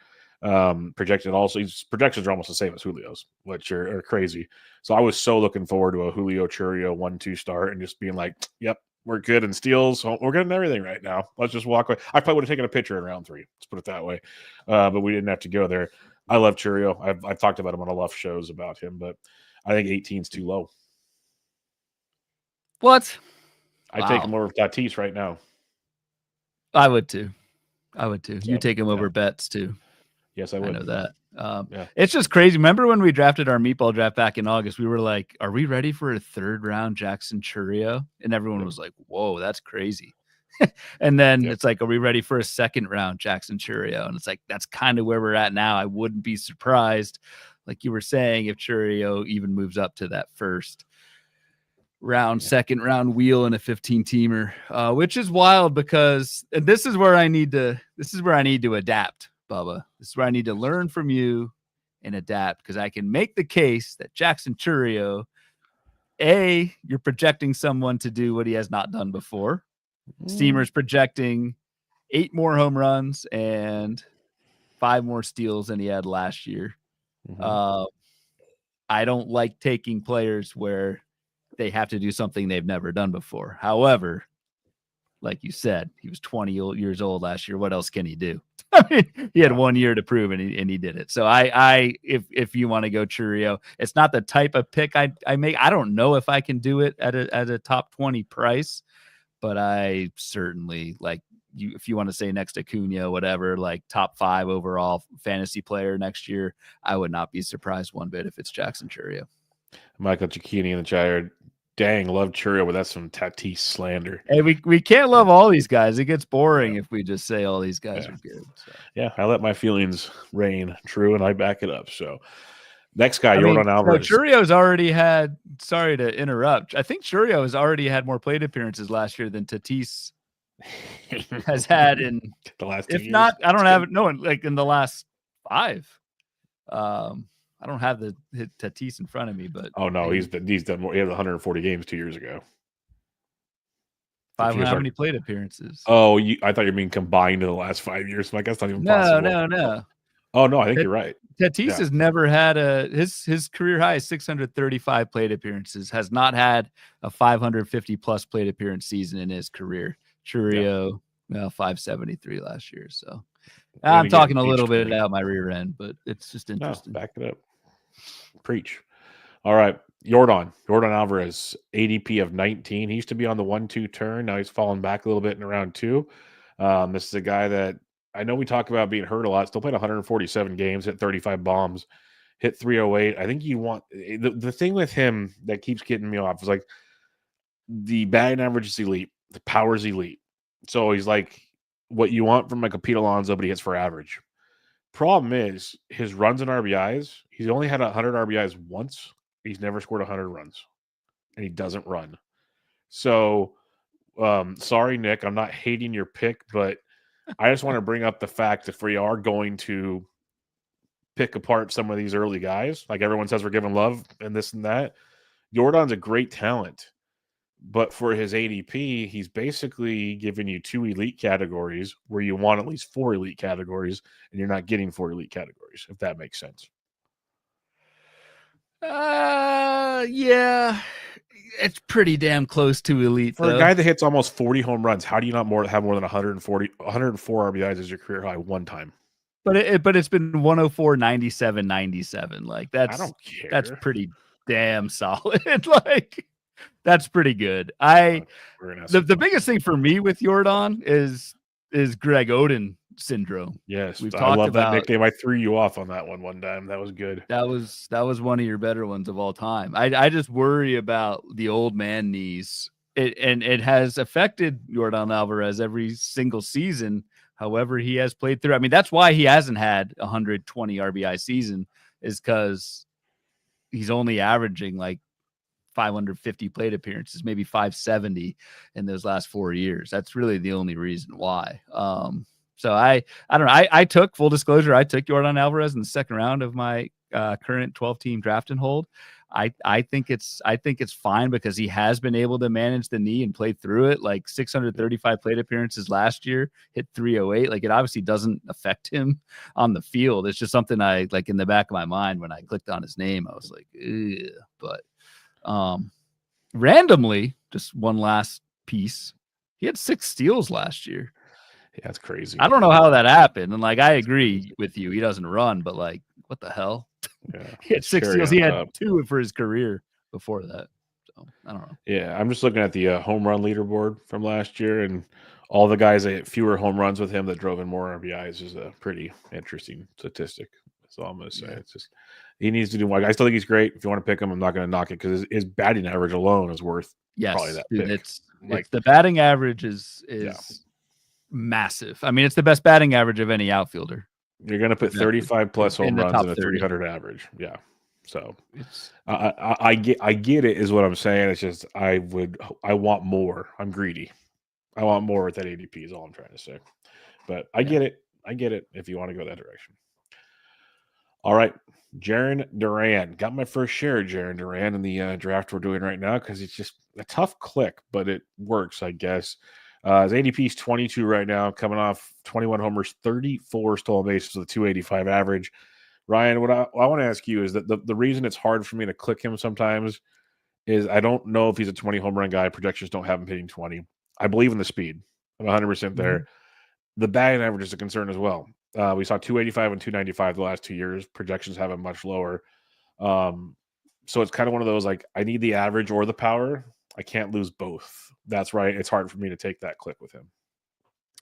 Projected also, his projections are almost the same as Julio's, which are crazy. So I was so looking forward to a Julio Chourio 1-2 start and just being like, yep, we're good in steals. We're getting everything right now. Let's just walk away. I probably would have taken a picture in round 3. Let's put it that way. But we didn't have to go there. I love Chourio. I've talked about him on a lot of shows about him, but I think 18 is too low. What? I'd take him over Tatis right now. I would too. You take him over Betts too. Yes, I would. I know that. It's just crazy. Remember when we drafted our meatball draft back in August? We were like, are we ready for a third round Jackson Chourio? And everyone was like, whoa, that's crazy. And then it's like, are we ready for a second round Jackson Chourio? And it's like, that's kind of where we're at now. I wouldn't be surprised, like you were saying, if Chourio even moves up to that first round, second round wheel in a 15-teamer, which is wild because this is where I need to adapt, Bubba. This is where I need to learn from you and adapt, because I can make the case that Jackson Chourio, you're projecting someone to do what he has not done before. Steamer's projecting 8 more home runs and 5 more steals than he had last year. I don't like taking players where they have to do something they've never done before. However, like you said, he was 20 years old last year. What else can he do? I mean, he had 1 year to prove it, and he did it. So if you want to go Chourio, it's not the type of pick I make. I don't know if I can do it at a top 20 price, but I certainly, like, you, if you want to say next to Cunha, whatever, like top 5 overall fantasy player next year, I would not be surprised one bit if it's Jackson Chourio. Michael Cicchini in the chat. Dang, love Chourio, but that's some Tatis slander. Hey, we can't love all these guys. It gets boring if we just say all these guys are good. So. Yeah, I let my feelings reign true, and I back it up. So next guy, Yordan Alvarez. Chourio's already had, sorry to interrupt, I think Chourio has already had more plate appearances last year than Tatis has had in the last 2 years. If not, I don't have it. No, like in the last 5. I don't have the Tatis in front of me, but oh no, he's done more. He had 140 games 2 years ago. How many plate appearances? Oh, I thought you mean combined in the last 5 years. Like that's not even possible. No. Oh no, I think you're right. Tatis has never had his career high is 635 plate appearances. Has not had a 550 plus plate appearance season in his career. Chourio, 573 last year. So I'm talking a little bit out my rear end, but it's just interesting. No, back it up. Preach. All right. Yordan Alvarez, ADP of 19. He used to be on the 1-2 turn. Now he's fallen back a little bit in round 2. This is a guy that I know we talk about being hurt a lot. Still played 147 games, hit 35 bombs, hit 308. I think you want the thing with him that keeps getting me off is like the batting average is elite, the power is elite. So he's like what you want from like a Pete Alonso, but he hits for average. Problem is his runs and RBIs. He's only had 100 RBIs once. He's never scored 100 runs, and he doesn't run. So, sorry, Nick, I'm not hating your pick, but I just want to bring up the fact that if we are going to pick apart some of these early guys, like everyone says we're giving love and this and that, Yordan's a great talent. But for his ADP, he's basically giving you 2 elite categories where you want at least 4 elite categories, and you're not getting 4 elite categories, if that makes sense. Yeah, it's pretty damn close to elite. For a guy that hits almost 40 home runs, how do you not have more than 104 RBIs as your career high one time? But it's been 104, 97, 97. Like I don't care. That's pretty damn solid. Like that's pretty good. The biggest thing for me with Yordan is Greg Oden syndrome. Yes, I love that nickname. I threw you off on that one time. That was good. That was one of your better ones of all time. I just worry about the old man knees. It has affected Yordan Alvarez every single season. However, he has played through. I mean, that's why he hasn't had 120 RBI season, is because he's only averaging like 550 plate appearances, maybe 570 in those last 4 years. That's really the only reason why. So I don't know. I took, full disclosure, I took Yordan Alvarez in the second round of my current 12-team draft and hold. I think it's fine because he has been able to manage the knee and play through it. Like 635 plate appearances last year, hit 308. Like it obviously doesn't affect him on the field. It's just something I like in the back of my mind when I clicked on his name. I was like, ugh. But randomly, just one last piece, he had 6 steals last year. Yeah, that's crazy. I don't know how that happened. And like I agree with you, he doesn't run, but like what the hell? Yeah, he had 6 steals. He had 2 for his career before that. So I don't know. Yeah, I'm just looking at the home run leaderboard from last year, and all the guys that hit fewer home runs with him that drove in more RBIs is a pretty interesting statistic. That's all I'm going to say. Yeah. It's just, He needs to do more. I still think he's great. If you want to pick him, I'm not going to knock it because his batting average alone is worth probably Yes, that dude, pick. it's the batting average is massive. I mean, it's the best batting average of any outfielder. You're going to put 35 plus home runs and a 300 average. Yeah. So I get it is what I'm saying. It's just I want more. I'm greedy. I want more with that ADP is all I'm trying to say. But I get it. I get it if you want to go that direction. All right. Jarren Duran. Got my first share of Jarren Duran in the draft we're doing right now because it's just a tough click, but it works, I guess. His ADP is 22 right now, coming off 21 homers, 34 stolen bases with a 285 average. Ryan, what I want to ask you is that the reason it's hard for me to click him sometimes is I don't know if he's a 20 home run guy. Projections don't have him hitting 20. I believe in the speed. I'm 100% there. The batting average is a concern as well. We saw 285 and 295 the last 2 years. Projections have him much lower. So it's kind of one of those like I need the average or the power. I can't lose both. That's right. It's hard for me to take that click with him.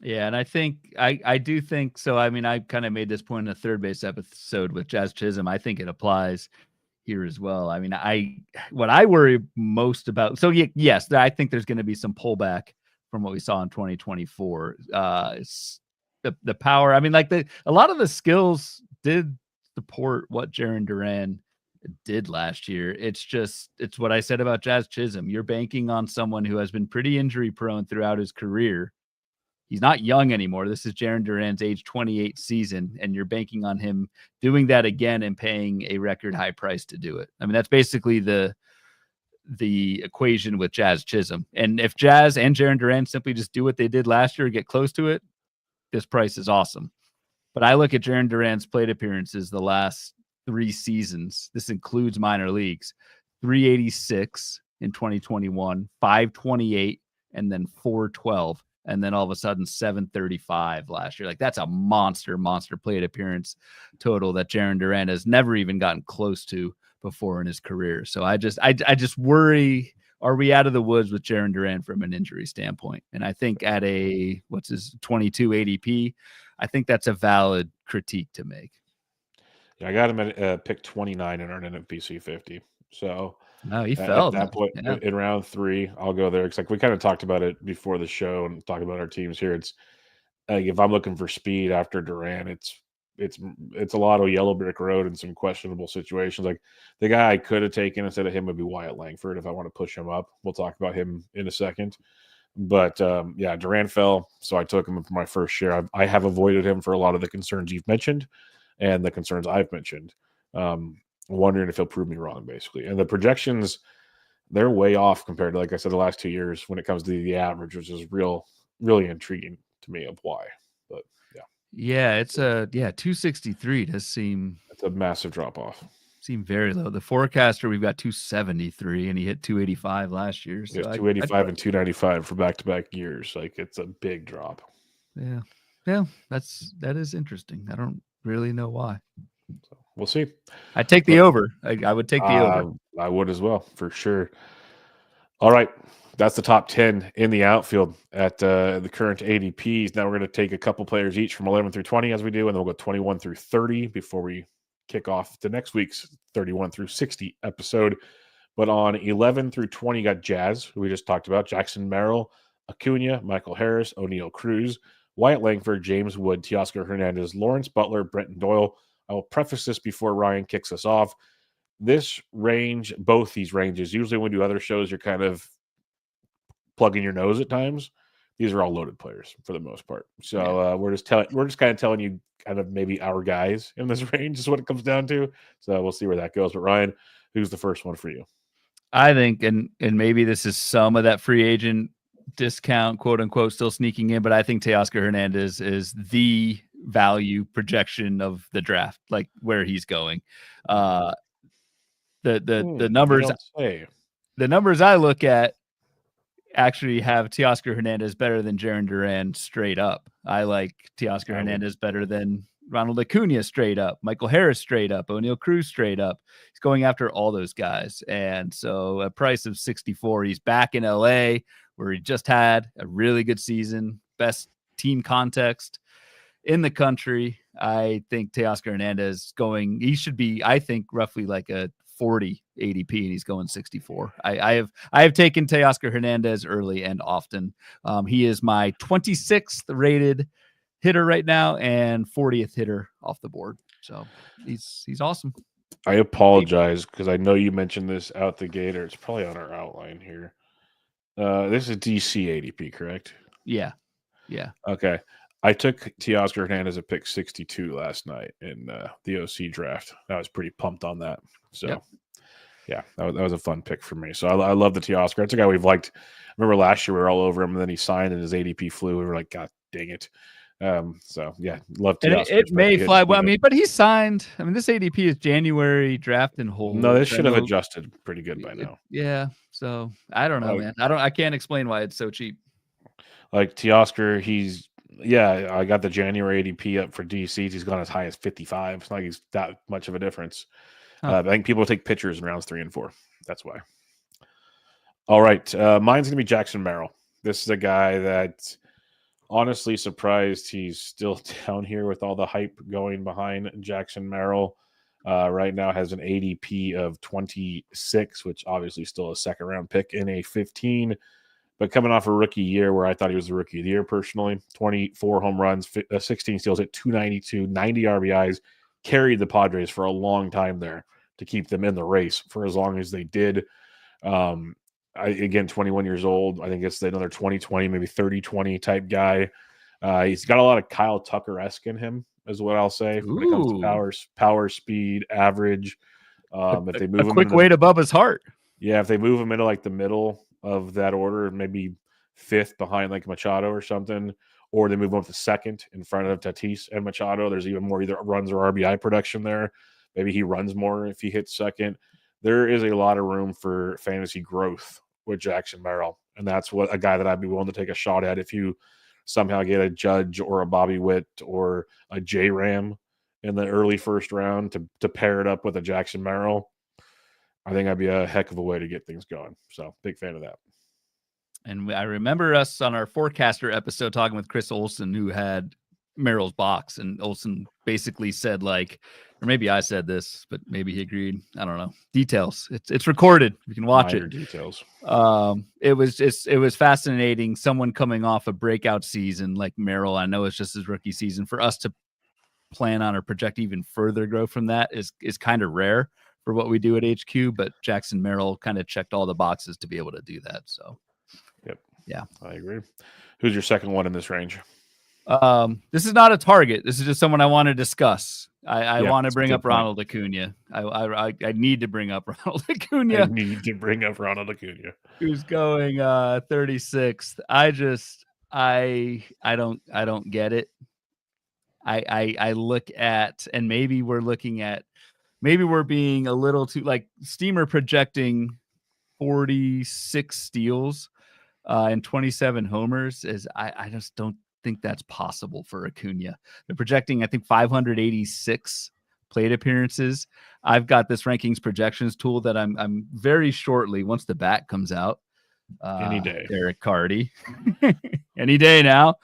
Yeah, and I think I do think so. I mean, I kind of made this point in a third base episode with Jazz Chisholm. I think it applies here as well. I mean, what I worry most about. So yes, I think there's going to be some pullback from what we saw in 2024. The power. I mean, like a lot of the skills did support what Jarren Duran did last year. It's what I said about Jazz Chisholm. You're banking on someone who has been pretty injury prone throughout his career. He's not young anymore. This is Jarren Duran's age 28 season, and you're banking on him doing that again and paying a record high price to do it. I mean, that's basically the equation with Jazz Chisholm. And if Jazz and Jarren Duran simply just do what they did last year, get close to it, this price is awesome. But I look at Jarren Duran's plate appearances the last 3 seasons. This includes minor leagues. 386 in 2021, 528, and then 412. And then all of a sudden 735 last year. Like that's a monster plate appearance total that Jarren Duran has never even gotten close to before in his career. So I just worry, are we out of the woods with Jarren Duran from an injury standpoint? And I think at a, what's his 22 ADP, I think that's a valid critique to make. Yeah, I got him at pick 29 in our NFBC 50. So no, he fell at that point in round 3. I'll go there. It's like we kind of talked about it before the show and talked about our teams here. It's like if I'm looking for speed after Duran, it's a lot of yellow brick road and some questionable situations. Like the guy I could have taken instead of him would be Wyatt Langford if I want to push him up. We'll talk about him in a second. But yeah, Duran fell, so I took him for my first share. I have avoided him for a lot of the concerns you've mentioned and the concerns I've mentioned. Wondering if he'll prove me wrong, basically. And the projections, they're way off compared to, like I said, the last 2 years when it comes to the average, which is really intriguing to me of why. But yeah, it's 263 does seem. It's a massive drop off. Seem very low. The forecaster, we've got 273, and he hit 285 last year. So 285 and 295 for back-to-back years. Like it's a big drop. Yeah, that is interesting. I don't really know why. So we'll see. I'd take the over. I would take the over. I would as well, for sure. All right. That's the top 10 in the outfield at the current ADPs. Now we're going to take a couple players each from 11 through 20 as we do, and then we'll go 21 through 30 before we kick off to next week's 31 through 60 episode. But on 11 through 20, you got Jazz, who we just talked about, Jackson Merrill, Acuna, Michael Harris, O'Neill Cruz, Wyatt Langford, James Wood, Teoscar Hernandez, Lawrence Butler, Brenton Doyle. I will preface this before Ryan kicks us off. This range, both these ranges, usually when we do other shows, you're kind of plugging your nose at times. These are all loaded players for the most part. So we're just kind of telling you kind of maybe our guys in this range is what it comes down to. So we'll see where that goes. But Ryan, who's the first one for you? I think, and maybe this is some of that free agent discount, quote unquote, still sneaking in, but I think Teoscar Hernandez is the value projection of the draft, like where he's going. The numbers, the numbers I look at actually have Teoscar Hernandez better than Jarren Duran straight up. I like Teoscar Hernandez better than Ronald Acuna straight up, Michael Harris straight up, O'Neill Cruz straight up. He's going after all those guys. And so a price of 64, he's back in LA where he just had a really good season, best team context. in the country. I think Teoscar Hernandez he should be, I think, roughly like a 40 ADP, and he's going 64. I have taken Teoscar Hernandez early and often. He is my 26th rated hitter right now and 40th hitter off the board. So he's awesome. I apologize because I know you mentioned this out the gate, or it's probably on our outline here. This is DC ADP, correct? Yeah. Okay. I took Teoscar Hernandez at pick 62 last night in the OC draft. I was pretty pumped on that. So, yeah, that was a fun pick for me. So I love the Teoscar. It's a guy we've liked. I remember last year we were all over him, and then he signed and his ADP flew. We were like, God dang it. So yeah, love Teoscar. And it may fly. Well, I mean, but he signed. I mean, this ADP is January draft and hold. No, this should have adjusted pretty good by now. Yeah. So I don't know, man. I can't explain why it's so cheap. Like Teoscar, I got the January ADP up for DC. He's gone as high as 55. It's not like he's that much of a difference. I think people take pictures in rounds 3 and 4. That's why. All right. Mine's going to be Jackson Merrill. This is a guy that honestly surprised he's still down here with all the hype going behind Jackson Merrill. Right now has an ADP of 26, which obviously still a second round pick in a 15. But coming off a rookie year where I thought he was the rookie of the year personally, 24 home runs, 16 steals at 292, 90 RBIs, carried the Padres for a long time there to keep them in the race for as long as they did. Again, 21 years old. I think it's another 20-20, maybe 30-20 type guy. He's got a lot of Kyle Tucker-esque in him, is what I'll say. When it comes to power, speed, average. If they move a quick way to Bubba's heart. Yeah, if they move him into like the middle of that order, maybe 5th behind like Machado or something, or they move him up to 2nd in front of Tatis and Machado, there's even more either runs or RBI production there. Maybe he runs more if he hits 2nd. There is a lot of room for fantasy growth with Jackson Merrill, and that's what a guy that I'd be willing to take a shot at if you somehow get a Judge or a Bobby Witt or a J-Ram in the early first round to pair it up with a Jackson Merrill. I think that'd be a heck of a way to get things going. So big fan of that. And I remember us on our forecaster episode talking with Chris Olson, who had Merrill's box, and Olson basically said, like, or maybe I said this, but maybe he agreed. I don't know. Details. It's recorded. You can watch Minor it. Details. It was fascinating. Someone coming off a breakout season like Merrill. I know it's just his rookie season. For us to plan on or project even further growth from that is kind of rare for what we do at HQ. But Jackson Merrill kind of checked all the boxes to be able to do that. So, yep. Yeah, I agree. Who's your second one in this range? This is not a target. This is just someone I want to discuss. I want to bring up Ronald Acuna. I need to bring up Ronald Acuna. I need to bring up Ronald Acuna, who's going 36th. I don't get it. I look at, and maybe we're being a little too, like, Steamer projecting 46 steals and 27 homers is I just don't think that's possible for Acuna. They're projecting, I think, 586 plate appearances. I've got this rankings projections tool that I'm very shortly, once the bat comes out, any day, Derek Carty, any day now.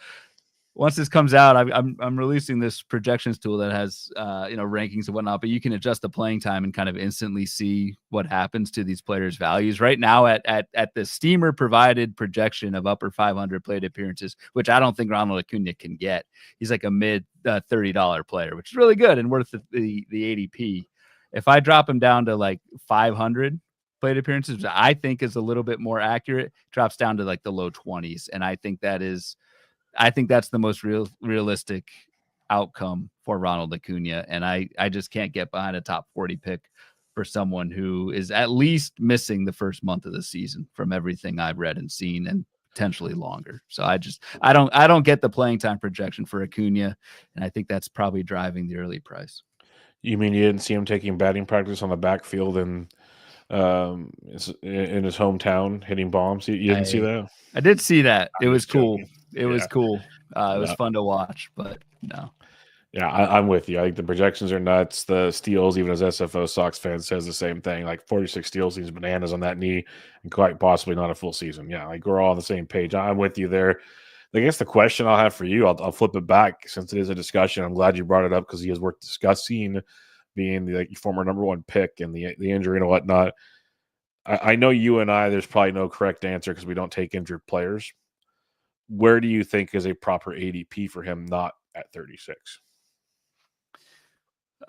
Once this comes out, I'm releasing this projections tool that has rankings and whatnot, but you can adjust the playing time and kind of instantly see what happens to these players' values. Right now, at the Steamer provided projection of upper 500 plate appearances, which I don't think Ronald Acuna can get. He's like a mid $30 player, which is really good and worth the ADP. If I drop him down to like 500 plate appearances, which I think is a little bit more accurate, drops down to like the low 20s, and I think that's the most realistic outcome for Ronald Acuna. And I just can't get behind a top 40 pick for someone who is at least missing the first month of the season from everything I've read and seen, and potentially longer. So I don't get the playing time projection for Acuna. And I think that's probably driving the early price. You mean you didn't see him taking batting practice on the backfield and in his hometown hitting bombs? You didn't see that? I did see that. It was cool. It was cool. It was fun to watch, but no. Yeah, I'm with you. I think the projections are nuts. The steals, even as SFO Sox fans says the same thing. Like 46 steals seems bananas on that knee, and quite possibly not a full season. Yeah, like we're all on the same page. I'm with you there. I guess the question I'll have for you, I'll flip it back since it is a discussion. I'm glad you brought it up because he is worth discussing, being the former number one pick and the injury and whatnot. I know you and I, there's probably no correct answer because we don't take injured players. Where do you think is a proper ADP for him, not at 36?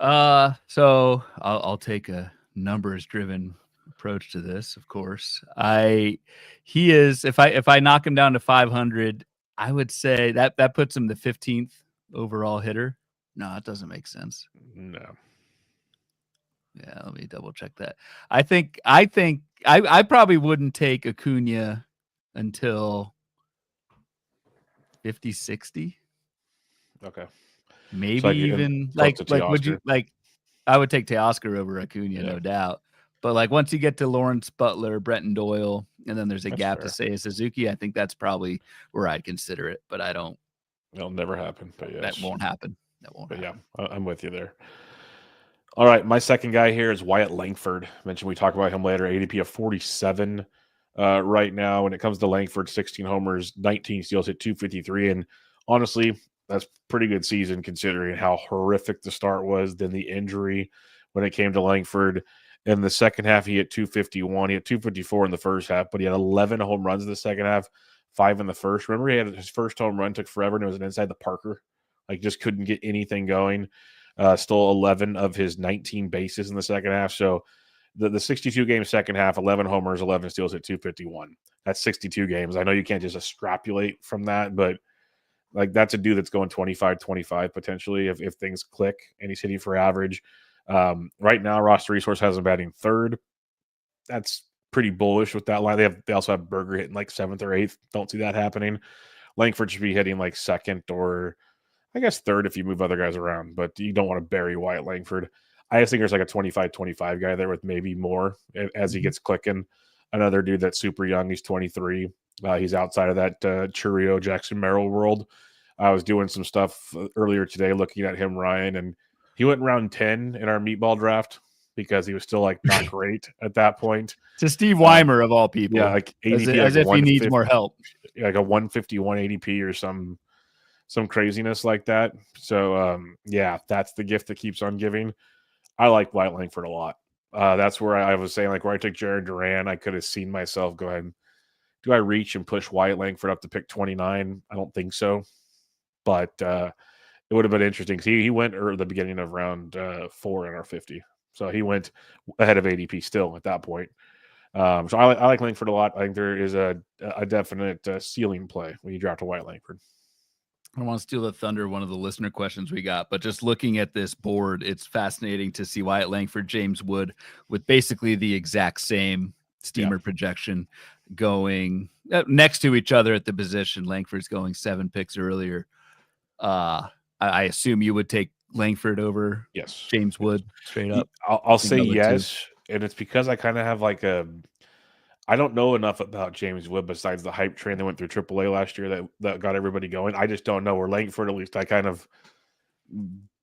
So I'll take a numbers driven approach to this, of course. He is, if I knock him down to 500, I would say that puts him the 15th overall hitter. No, it doesn't make sense. No. Yeah, let me double check that. I think I probably wouldn't take Acuna until 50, 60. Okay. Maybe So even close to would you Teoscar. I would take Teoscar over Acuna, no doubt. But like once you get to Lawrence Butler, Brenton Doyle, and then there's a gap to Seiya Suzuki, I think that's probably where I'd consider it. But I don't. It'll never happen. But yes. That won't happen. That won't happen. Yeah, I'm with you there. All right, my second guy here is Wyatt Langford. Mentioned we talk about him later. ADP of 47 right now. When it comes to Langford, 16 homers, 19 steals, hit 253, and honestly, that's pretty good season considering how horrific the start was. Then the injury when it came to Langford. In the second half, he hit 251. He had 254 in the first half, but he had 11 home runs in the second half, 5 in the first. Remember, he had his first home run, took forever, and it was an inside the Parker. Like, just couldn't get anything going. Stole 11 of his 19 bases in the second half. So the 62-game second half, 11 homers, 11 steals at 251. That's 62 games. I know you can't just extrapolate from that, but like that's a dude that's going 25-25 potentially if things click and he's hitting for average. Right now, Roster Resource has him batting third. That's pretty bullish with that line. They also have Berger hitting like 7th or 8th. Don't see that happening. Langford should be hitting like 2nd or I guess 3rd if you move other guys around, but you don't want to bury Wyatt Langford. I just think there's like a 25-25 guy there with maybe more as he gets clicking. Another dude that's super young. He's 23. He's outside of that Chourio, Jackson Merrill world. I was doing some stuff earlier today looking at him, Ryan, and he went round 10 in our meatball draft because he was still like not great at that point. To Steve Weimer of all people. Yeah, like ADP, as if he needs more help. Like a 151 ADP or some craziness like that. So, yeah, that's the gift that keeps on giving. I like Wyatt Langford a lot. That's where I was saying, like, where I took Jared Duran, I could have seen myself go ahead. Do I reach and push Wyatt Langford up to pick 29? I don't think so. But it would have been interesting because he went at the beginning of round 4 in our 50. So he went ahead of ADP still at that point. So I like Langford a lot. I think there is a definite ceiling play when you draft a Wyatt Langford. I don't want to steal the thunder, one of the listener questions we got, but just looking at this board, it's fascinating to see Wyatt Langford, James Wood with basically the exact same steamer projection going next to each other at the position. Langford's going 7 picks earlier. I assume you would take Langford over James Wood straight up. I'll say yes. And it's because I kind of have like I don't know enough about James Wood besides the hype train that went through AAA last year that got everybody going. I just don't know where Langford, at least I kind of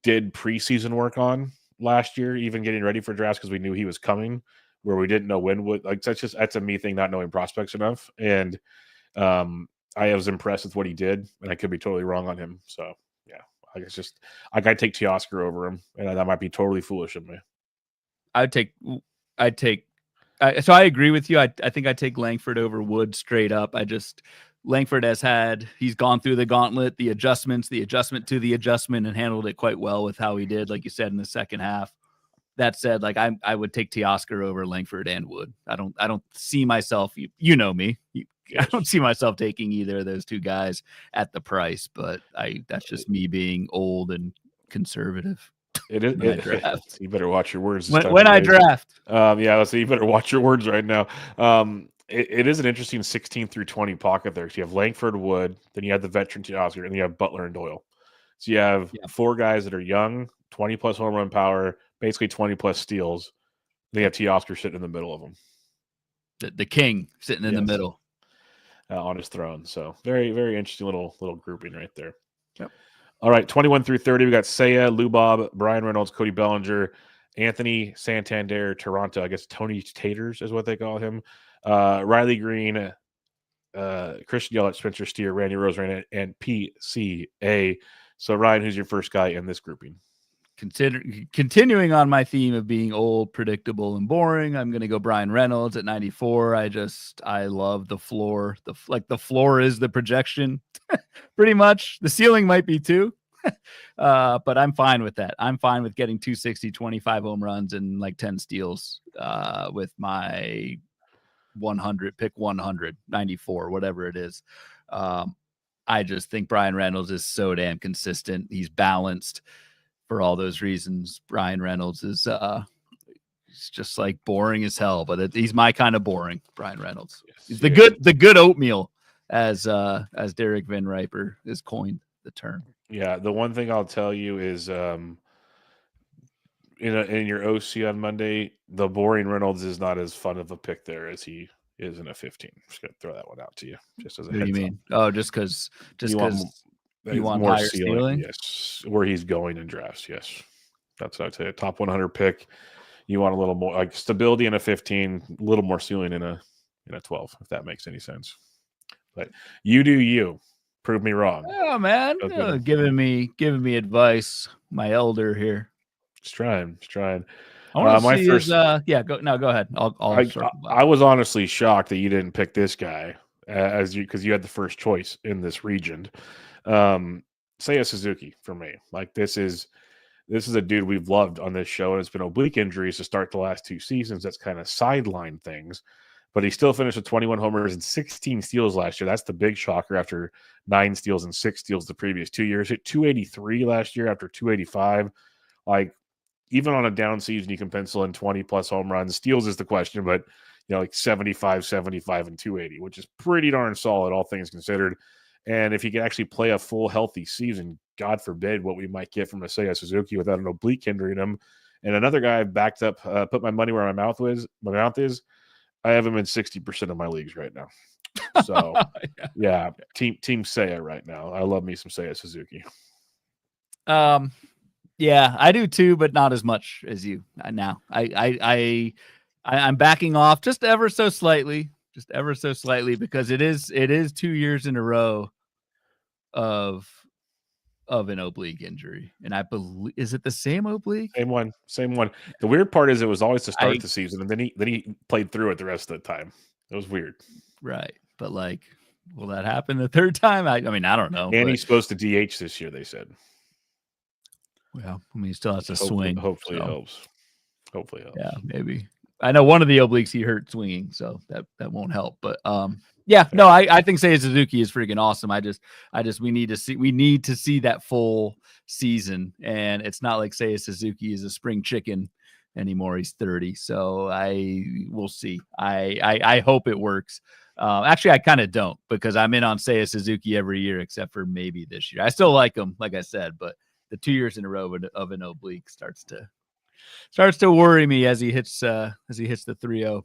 did preseason work on last year, even getting ready for drafts because we knew he was coming, where we didn't know when would like that's a me thing, not knowing prospects enough. And I was impressed with what he did, and I could be totally wrong on him. So yeah, I guess just I gotta take Teoscar over him, and that might be totally foolish of me. I'd take so I agree with you. I think I'd take Langford over Wood straight up. Langford he's gone through the gauntlet, the adjustment to the adjustment, and handled it quite well with how he did, like you said, in the second half. That said, like I would take Teoscar over Langford and Wood. I don't see myself, you know me. I don't see myself taking either of those two guys at the price, but that's just me being old and conservative. It is. You better watch your words. When I draft. Yeah, so you better watch your words right now. It is an interesting 16 through 20 pocket there. So you have Langford, Wood, then you have the veteran Teoscar, and you have Butler and Doyle. So you have 4 guys that are young, 20 plus home run power, basically 20 plus steals. Then you have Teoscar sitting in the middle of them. The king sitting in the middle. On his throne. So very, very interesting little grouping right there. Yep. All right, 21 through 30, we got Seiya, Lubob, Brian Reynolds, Cody Bellinger, Anthony Santander, Toronto. I guess Tony Taters is what they call him. Riley Green, Christian Yelich, Spencer Steer, Randy Rosarena, and PCA. So, Ryan, who's your first guy in this grouping? Continuing on my theme of being old, predictable, and boring, I'm going to go Brian Reynolds at 94. I love the floor. The floor is the projection, pretty much. The ceiling might be too, but I'm fine with that. I'm fine with getting 260, 25 home runs, and like 10 steals with my 100, pick 100, 94, whatever it is. I just think Brian Reynolds is so damn consistent. He's balanced. For all those reasons, Brian Reynolds is he's just like boring as hell, but he's my kind of boring. Brian Reynolds. Yes, He's the good oatmeal, as Derek Van Riper has coined the term. Yeah, the one thing I'll tell you is in your OC on Monday, the boring Reynolds is not as fun of a pick there as he is in a 15. I'm just gonna throw that one out to you, just as a heads What do you mean? up. Oh, just because you want more higher ceiling? Yes, where he's going in drafts. Yes, that's what I'd say. A top 100 pick. You want a little more like stability in a 15, a little more ceiling in a 12, if that makes any sense. But you do you. Prove me wrong. Oh man, giving me advice. My elder here. Just trying. I want to see first. Go ahead. I was honestly shocked that you didn't pick this guy because you had the first choice in this region. Seiya Suzuki for me. Like this is a dude we've loved on this show, and it's been oblique injuries to start the last 2 seasons. That's kind of sidelined things, but he still finished with 21 homers and 16 steals last year. That's the big shocker after 9 steals and 6 steals the previous 2 years. Hit 283 last year after 285. Like even on a down season, you can pencil in 20 plus home runs. Steals is the question, but like 75, 75, and 280, which is pretty darn solid, all things considered. And if he can actually play a full healthy season, God forbid what we might get from a Seiya Suzuki without an oblique hindering him. And another guy I've backed up, put my money where my mouth is. I have him in 60% of my leagues right now. So yeah, team Seiya right now. I love me some Seiya Suzuki. Yeah, I do too, but not as much as you now. I'm backing off just ever so slightly, because it is 2 years in a row of an oblique injury, and I believe, is it the same oblique? Same one. The weird part is it was always to start the season, and then he played through it the rest of the time. It was weird, right? But like, will that happen the third time? I mean, I don't know. And he's supposed to DH this year, they said. Well, I mean, he still has to swing. Hopefully it helps. Yeah, maybe. I know one of the obliques he hurt swinging, so that won't help. But I think Seiya Suzuki is freaking awesome. We need to see that full season, and it's not like Seiya Suzuki is a spring chicken anymore. He's 30, so we'll see. I hope it works. Actually, I kind of don't, because I'm in on Seiya Suzuki every year except for maybe this year. I still like him, like I said, but the 2 years in a row of an oblique starts to worry me as he hits the 3-0.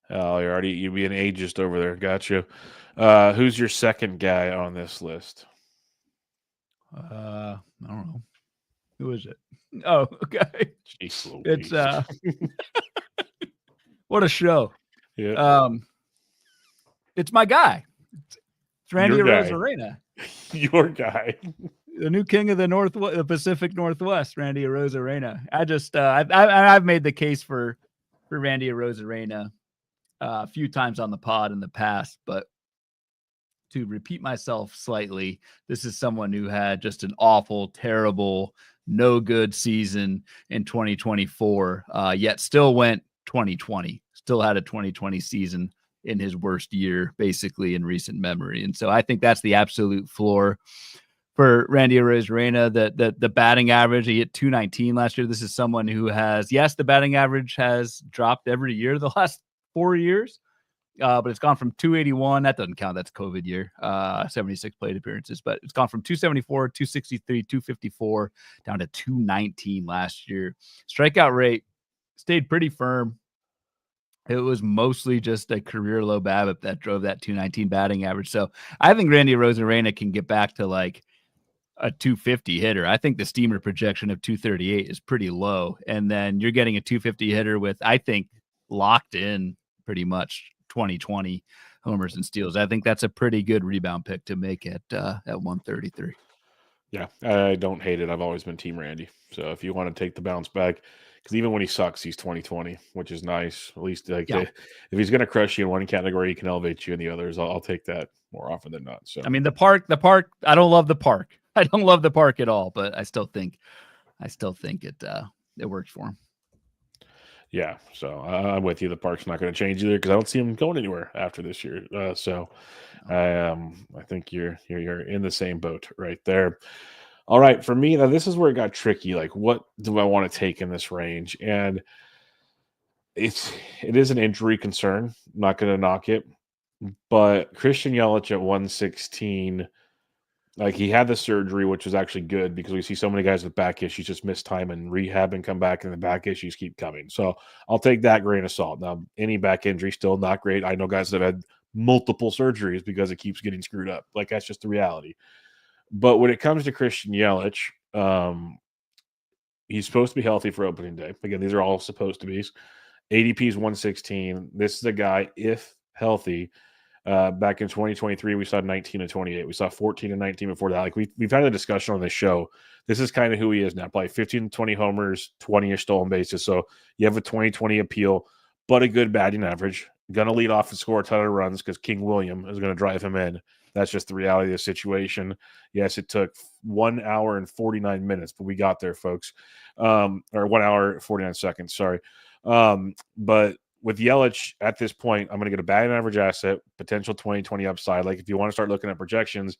Oh, you're being ageist over there. Gotcha. Who's your second guy on this list? I don't know. Who is it? Oh, okay. Jeez, it's what a show. Yeah. It's my guy. It's Randy Arozarena. Your guy. The new king of the Pacific Northwest, Randy Arozarena. I've made the case for Randy Arozarena a few times on the pod in the past, but to repeat myself slightly, this is someone who had just an awful, terrible, no good season in 2024, yet still went 2020, still had a 2020 season in his worst year, basically in recent memory. And so I think that's the absolute floor for Randy Arozarena. The batting average, he hit 219 last year. This is someone who the batting average has dropped every year the last 4 years, but it's gone from 281. That doesn't count. That's COVID year, 76 plate appearances, but it's gone from 274, 263, 254 down to 219 last year. Strikeout rate stayed pretty firm. It was mostly just a career low BABIP that drove that 219 batting average. So I think Randy Arozarena can get back to like a 250 hitter. I think the steamer projection of 238 is pretty low. And then you're getting a 250 hitter with, I think, locked in pretty much 2020 homers and steals. I think that's a pretty good rebound pick to make at 133. Yeah, I don't hate it. I've always been Team Randy. So if you want to take the bounce back, because even when he sucks, he's 2020, which is nice. At least like if he's going to crush you in one category, he can elevate you in the others. I'll take that more often than not. So I mean, the park. I don't love the park. I don't love the park at all, but I still think it works for him. Yeah, so I'm with you. The park's not going to change either because I don't see him going anywhere after this year. I think you're in the same boat right there. All right, for me now, this is where it got tricky. Like, what do I want to take in this range? And it is an injury concern. I'm not going to knock it, but Christian Yelich at 116. Like he had the surgery, which was actually good because we see so many guys with back issues just miss time and rehab and come back, and the back issues keep coming. So I'll take that grain of salt. Now, any back injury still not great. I know guys that have had multiple surgeries because it keeps getting screwed up. Like that's just the reality. But when it comes to Christian Yelich, he's supposed to be healthy for opening day. Again, these are all supposed to be. ADP is 116. This is a guy, if healthy. Back in 2023, we saw 19 and 28. We saw 14 and 19 before that. Like we've had a discussion on this show. This is kind of who he is now. Probably 15 to 20 homers, 20-ish stolen bases. So you have a 20-20 appeal, but a good batting average. Going to lead off and score a ton of runs because King William is going to drive him in. That's just the reality of the situation. Yes, it took 1 hour and 49 minutes, but we got there, folks. Or 1 hour 49 seconds. Sorry. But with Yelich at this point, I'm going to get a batting average asset, potential 20-20 upside. Like if you want to start looking at projections,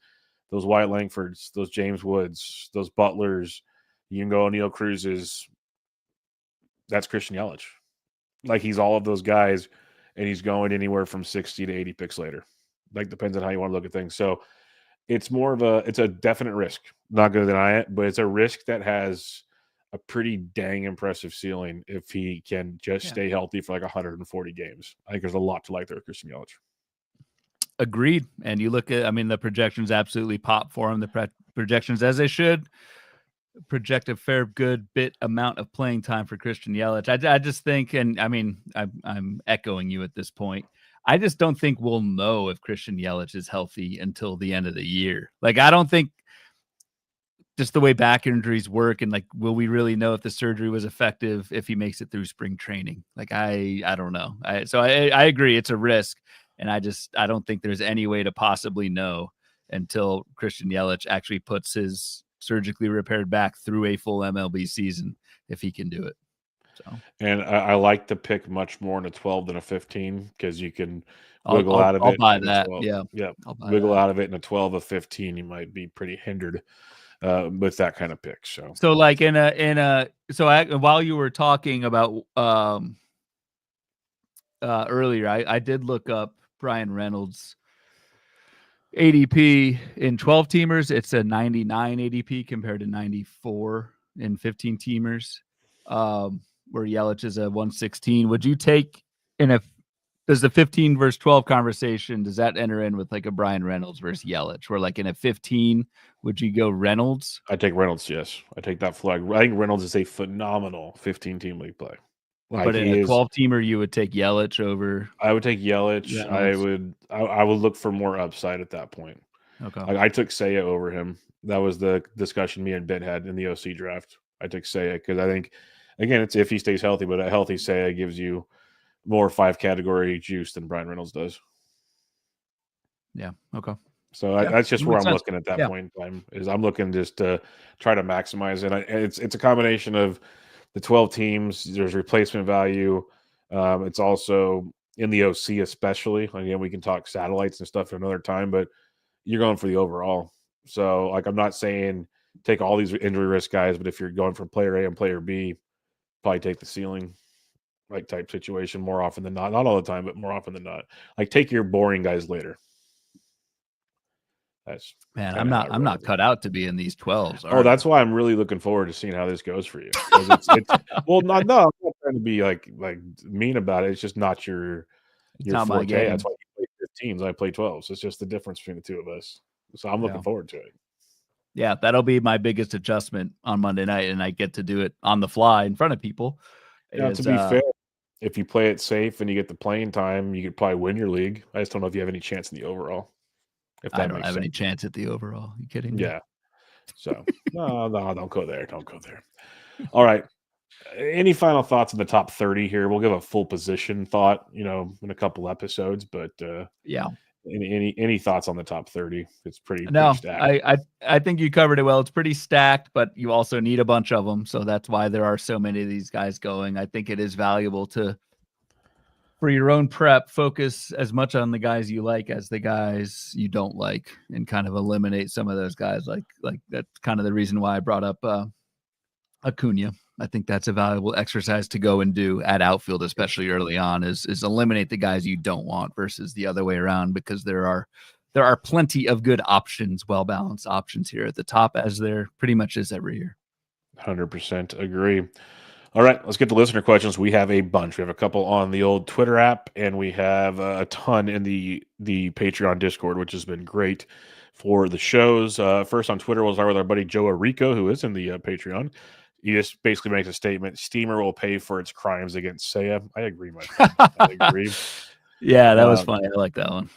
those Wyatt Langfords, those James Woods, those Butlers, you can go O'Neill Cruz's. That's Christian Yelich. Like he's all of those guys, and he's going anywhere from 60 to 80 picks later. Like depends on how you want to look at things. So it's more of it's a definite risk. Not going to deny it, but it's a risk that has a pretty dang impressive ceiling if he can just stay healthy for like 140 games. I think there's a lot to like there with Christian Yelich. Agreed. And you look at, I mean, the projections absolutely pop for him. The projections, as they should, project a fair good bit amount of playing time for Christian Yelich. I just think, and I mean, I'm echoing you at this point. I just don't think we'll know if Christian Yelich is healthy until the end of the year. Like, I don't think just the way back injuries work, and like, will we really know if the surgery was effective if he makes it through spring training? Like, I don't know. I agree, it's a risk, and I don't think there's any way to possibly know until Christian Yelich actually puts his surgically repaired back through a full MLB season, if he can do it. So, and I like to pick much more in a 12 than a 15 because you can wiggle out of it. I'll buy that. Yeah, wiggle out of it in a 12 of 15. You might be pretty hindered with that kind of pick. So like while you were talking about earlier, I did look up Brian Reynolds' ADP in 12 teamers. It's a 99 ADP compared to 94 in 15 teamers. Where Yelich is a 116. Would you take does the 15 versus 12 conversation, does that enter in with like a Brian Reynolds versus Yelich? Where like in a 15, would you go Reynolds? I take Reynolds, yes. I take that flag. I think Reynolds is a phenomenal 15-team league play. Like but in a 12-teamer, you would take Yelich over. I would take Yelich. Reynolds. I would look for more upside at that point. Okay. I took Seiya over him. That was the discussion me and Ben had in the OC draft. I took Seiya because I think, again, it's if he stays healthy, but a healthy Seiya gives you more 5-category juice than Brian Reynolds does. Yeah. Okay. So that's just where I'm looking at that point in time. Is I'm looking just to try to maximize it. It's a combination of the 12 teams. There's replacement value. It's also in the OC, especially. Again, we can talk satellites and stuff another time, but you're going for the overall. So, like, I'm not saying take all these injury risk guys, but if you're going for player A and player B, probably take the ceiling like type situation more often than not. Not all the time, but more often than not. Like, take your boring guys later. That's I'm not cut out to be in these 12s. That's why I'm really looking forward to seeing how this goes for you. It's well, no, I'm not trying to be like mean about it. It's just not your not forte. my game. That's why you play 15s. I play 12s. It's just the difference between the two of us. So I'm looking forward to it. Yeah, that'll be my biggest adjustment on Monday night, and I get to do it on the fly in front of people. Now, to be fair, if you play it safe and you get the playing time, you could probably win your league. I just don't know if you have any chance in the overall. If I that don't makes have sense. any chance at the overall. You kidding me? Yeah. So no, don't go there. Don't go there. All right. Any final thoughts on the top 30 here? We'll give a full position thought, in a couple episodes, but Yeah. any thoughts on the top 30? It's pretty No, stacked. I think you covered it well. It's pretty stacked, but you also need a bunch of them. So that's why there are so many of these guys going. I think it is valuable for your own prep, focus as much on the guys you like as the guys you don't like, and kind of eliminate some of those guys. Like that's kind of the reason why I brought up Acuna. I think that's a valuable exercise to go and do at outfield, especially early on, is eliminate the guys you don't want versus the other way around, because there are plenty of good options, well-balanced options here at the top, as there pretty much is every year. 100% agree. All right, let's get to listener questions. We have a bunch. We have a couple on the old Twitter app, and we have a ton in the Patreon Discord, which has been great for the shows. First on Twitter, we'll start with our buddy Joe Arico, who is in the Patreon. He just basically makes a statement: Steamer will pay for its crimes against Seiya. I agree, my friend. I agree. Yeah, that was funny. I like that one.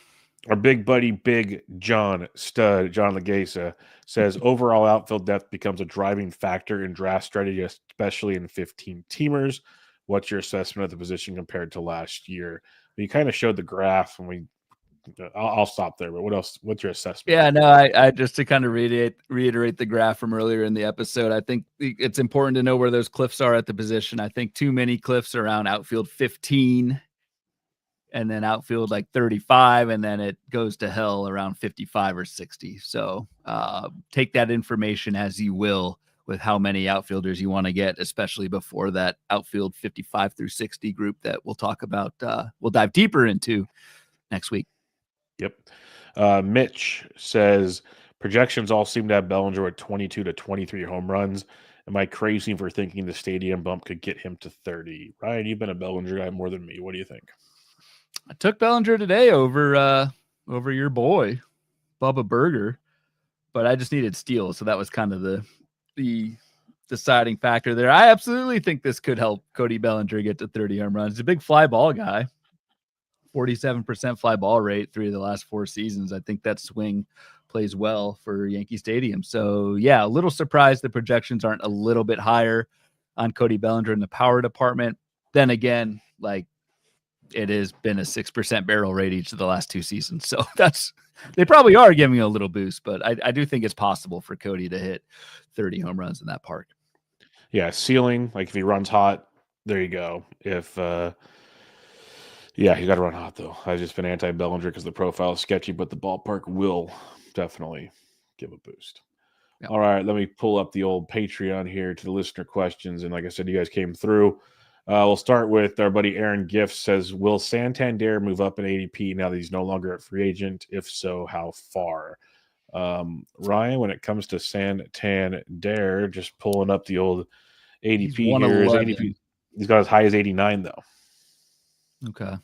Our big buddy, Big John Stud, John Legasa, says overall outfield depth becomes a driving factor in draft strategy, especially in 15-teamers. What's your assessment of the position compared to last year? You kind of showed the graph, and I'll stop there. But what else? What's your assessment? Yeah, no, I just to kind of reiterate the graph from earlier in the episode. I think it's important to know where those cliffs are at the position. I think too many cliffs around outfield 15, and then outfield like 35, and then it goes to hell around 55 or 60. So take that information as you will with how many outfielders you want to get, especially before that outfield 55 through 60 group that we'll talk about. We'll dive deeper into next week. Yep. Mitch says projections all seem to have Bellinger at 22 to 23 home runs. Am I crazy for thinking the stadium bump could get him to 30? Ryan, you've been a Bellinger guy more than me. What do you think? I took Bellinger today over your boy, Bubba Burger, but I just needed steals, so that was kind of the deciding factor there. I absolutely think this could help Cody Bellinger get to 30 home runs. He's a big fly ball guy, 47% fly ball rate 3 of the last 4 seasons. I think that swing plays well for Yankee Stadium. So yeah, a little surprised the projections aren't a little bit higher on Cody Bellinger in the power department. Then again, like, it has been a 6% barrel rate each of the last 2 seasons. So they probably are giving a little boost, but I do think it's possible for Cody to hit 30 home runs in that park. Yeah, ceiling, like if he runs hot, there you go. If yeah, you got to run hot though. I've just been anti-Bellinger because the profile is sketchy, but the ballpark will definitely give a boost. Yep. All right, let me pull up the old Patreon here to the listener questions, and like I said, you guys came through. We'll start with our buddy Aaron Gift says, will Santander move up in ADP now that he's no longer a free agent? If so, how far? Ryan, when it comes to Santander, just pulling up the old ADP here. His ADP, he's got as high as 89 though. Okay.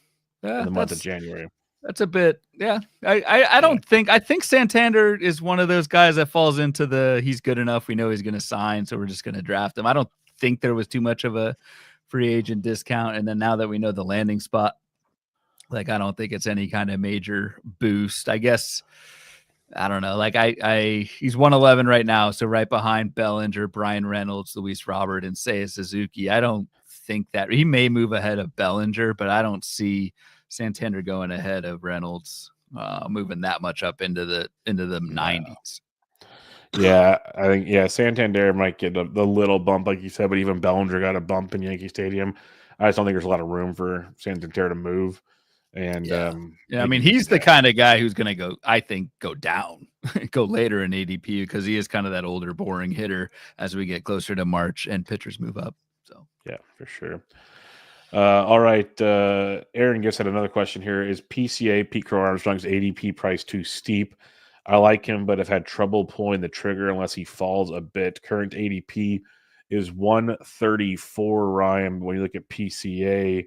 In the month of January. That's a bit, yeah. I don't think, I think Santander is one of those guys that falls into the he's good enough. We know he's going to sign, so we're just going to draft him. I don't think there was too much of a free agent discount. And then now that we know the landing spot, like, I don't think it's any kind of major boost. I guess, I don't know. Like, he's 111 right now, so right behind Bellinger, Brian Reynolds, Luis Robert, and Seiya Suzuki. I don't think that he may move ahead of Bellinger, but I don't see Santander going ahead of Reynolds, moving that much up into the 90s. Yeah, I think Santander might get the little bump, like you said, but even Bellinger got a bump in Yankee Stadium. I just don't think there's a lot of room for Santander to move. And I mean, he's the kind of guy who's going to go down, go later in ADP, because he is kind of that older, boring hitter as we get closer to March and pitchers move up. So yeah, for sure. All right, Aaron Gifts had another question here. Is PCA Pete Crow Armstrong's ADP price too steep? I like him, but have had trouble pulling the trigger unless he falls a bit. Current ADP is 134, Ryan. When you look at PCA,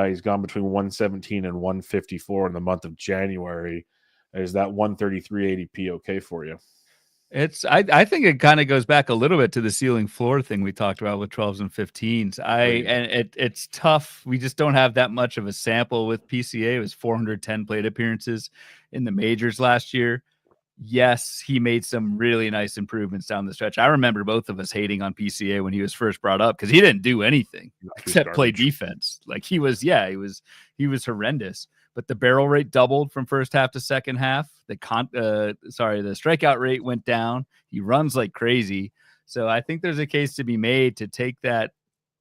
he's gone between 117 and 154 in the month of January. Is that 133 ADP okay for you? I think it kind of goes back a little bit to the ceiling floor thing we talked about with 12s and 15s. It's tough. We just don't have that much of a sample with PCA. It was 410 plate appearances in the majors last year. Yes, he made some really nice improvements down the stretch. I remember both of us hating on PCA when he was first brought up because he didn't do anything except play defense. Like he was horrendous. But the barrel rate doubled from first half to second half. The strikeout rate went down. He runs like crazy. So I think there's a case to be made to take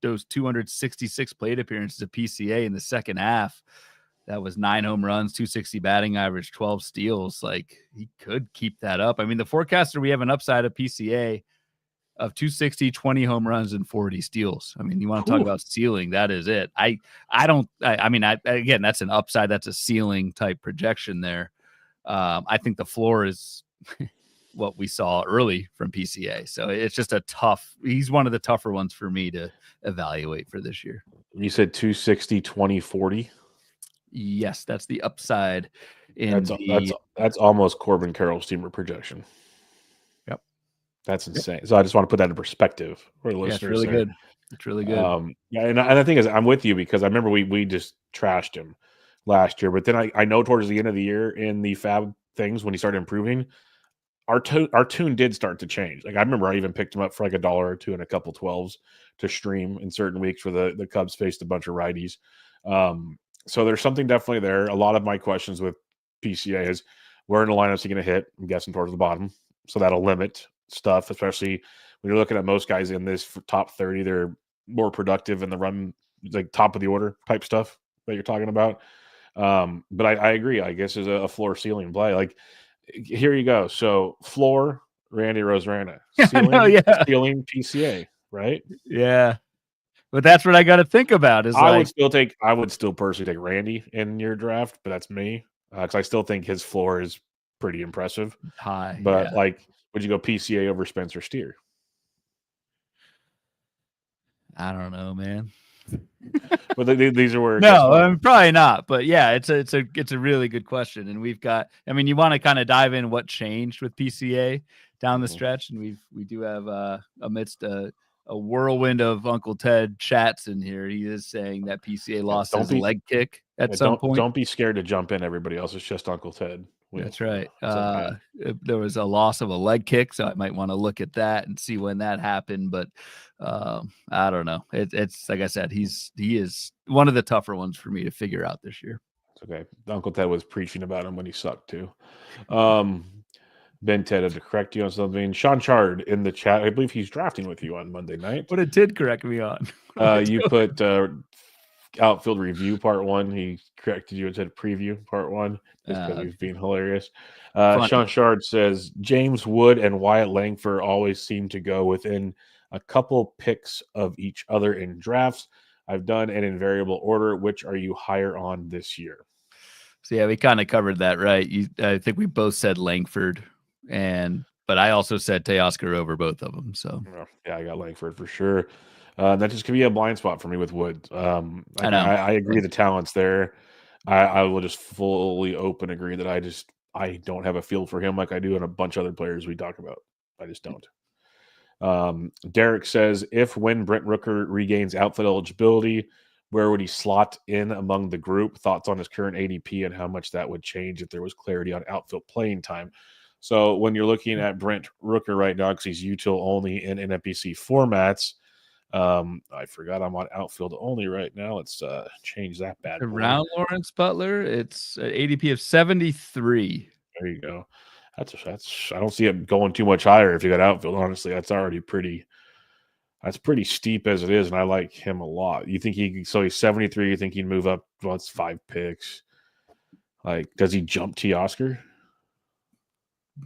those 266 plate appearances of PCA in the second half. That was 9 home runs, 260 batting average, 12 steals. Like he could keep that up. I mean, the forecaster, we have an upside of PCA of 260, 20 home runs, and 40 steals. I mean, you want to talk about ceiling? That is it. Again, that's an upside. That's a ceiling type projection there. I think the floor is what we saw early from PCA. So it's just he's one of the tougher ones for me to evaluate for this year. You said 260, 20, 40? Yes, that's the upside. That's almost Corbin Carroll's teamer projection. Yep. That's insane. So I just want to put that in perspective for the listeners. It's really good. It's really good. Yeah, and the thing is, I'm with you because I remember we just trashed him last year, but then I know towards the end of the year in the Fab things when he started improving, our tune did start to change. Like I remember I even picked him up for like $1 or $2 and a couple 12s to stream in certain weeks for the Cubs faced a bunch of righties. So there's something definitely there. A lot of my questions with PCA is where in the lineups he going to hit? I'm guessing towards the bottom. So that'll limit stuff, especially when you're looking at most guys in this top 30. They're more productive in the run, like top of the order type stuff that you're talking about. But I agree. I guess is a floor ceiling play. Like here you go. So floor Randy Rosarena, ceiling PCA, right? Yeah. But that's what I got to think about. I would still personally take Randy in your draft, but that's me because I still think his floor is pretty impressive. High, but would you go PCA over Spencer Steer? I don't know, man. But these are where probably not. But yeah, it's a really good question, and we've got. I mean, you want to kind of dive in what changed with PCA down the stretch, and we do have amidst a whirlwind of Uncle Ted chats in here. He is saying that PCA lost his leg kick at some point. Don't be scared to jump in. Everybody else is just Uncle Ted. That's right. There was a loss of a leg kick, so I might want to look at that and see when that happened. But I don't know. It's like I said, he is one of the tougher ones for me to figure out this year. It's okay. Uncle Ted was preaching about him when he sucked too. Ben Ted had to correct you on something. Sean Chard in the chat. I believe he's drafting with you on Monday night. What it did correct me on. You put outfield review part 1. He corrected you and said preview part 1 just because he was being hilarious. Sean Chard says James Wood and Wyatt Langford always seem to go within a couple picks of each other in drafts. I've done an invariable order. Which are you higher on this year? So yeah, we kind of covered that, right? I think we both said Langford. But I also said Teoscar over both of them. So yeah, I got Langford for sure. That just could be a blind spot for me with Wood. I agree the talent's there. I will just fully open agree that I don't have a feel for him like I do in a bunch of other players we talk about. I just don't. Derek says when Brent Rooker regains outfield eligibility, where would he slot in among the group? Thoughts on his current ADP and how much that would change if there was clarity on outfield playing time. So when you're looking at Brent Rooker right now, because he's util only in NFBC formats, I forgot I'm on outfield only right now. Let's change that bad boy. Around Lawrence Butler, it's an ADP of 73. There you go. That's I don't see it going too much higher if you got outfield. Honestly, that's already pretty steep as it is, and I like him a lot. You think he's 73? You think he'd move up? Well, it's 5 picks. Like, does he jump Teoscar?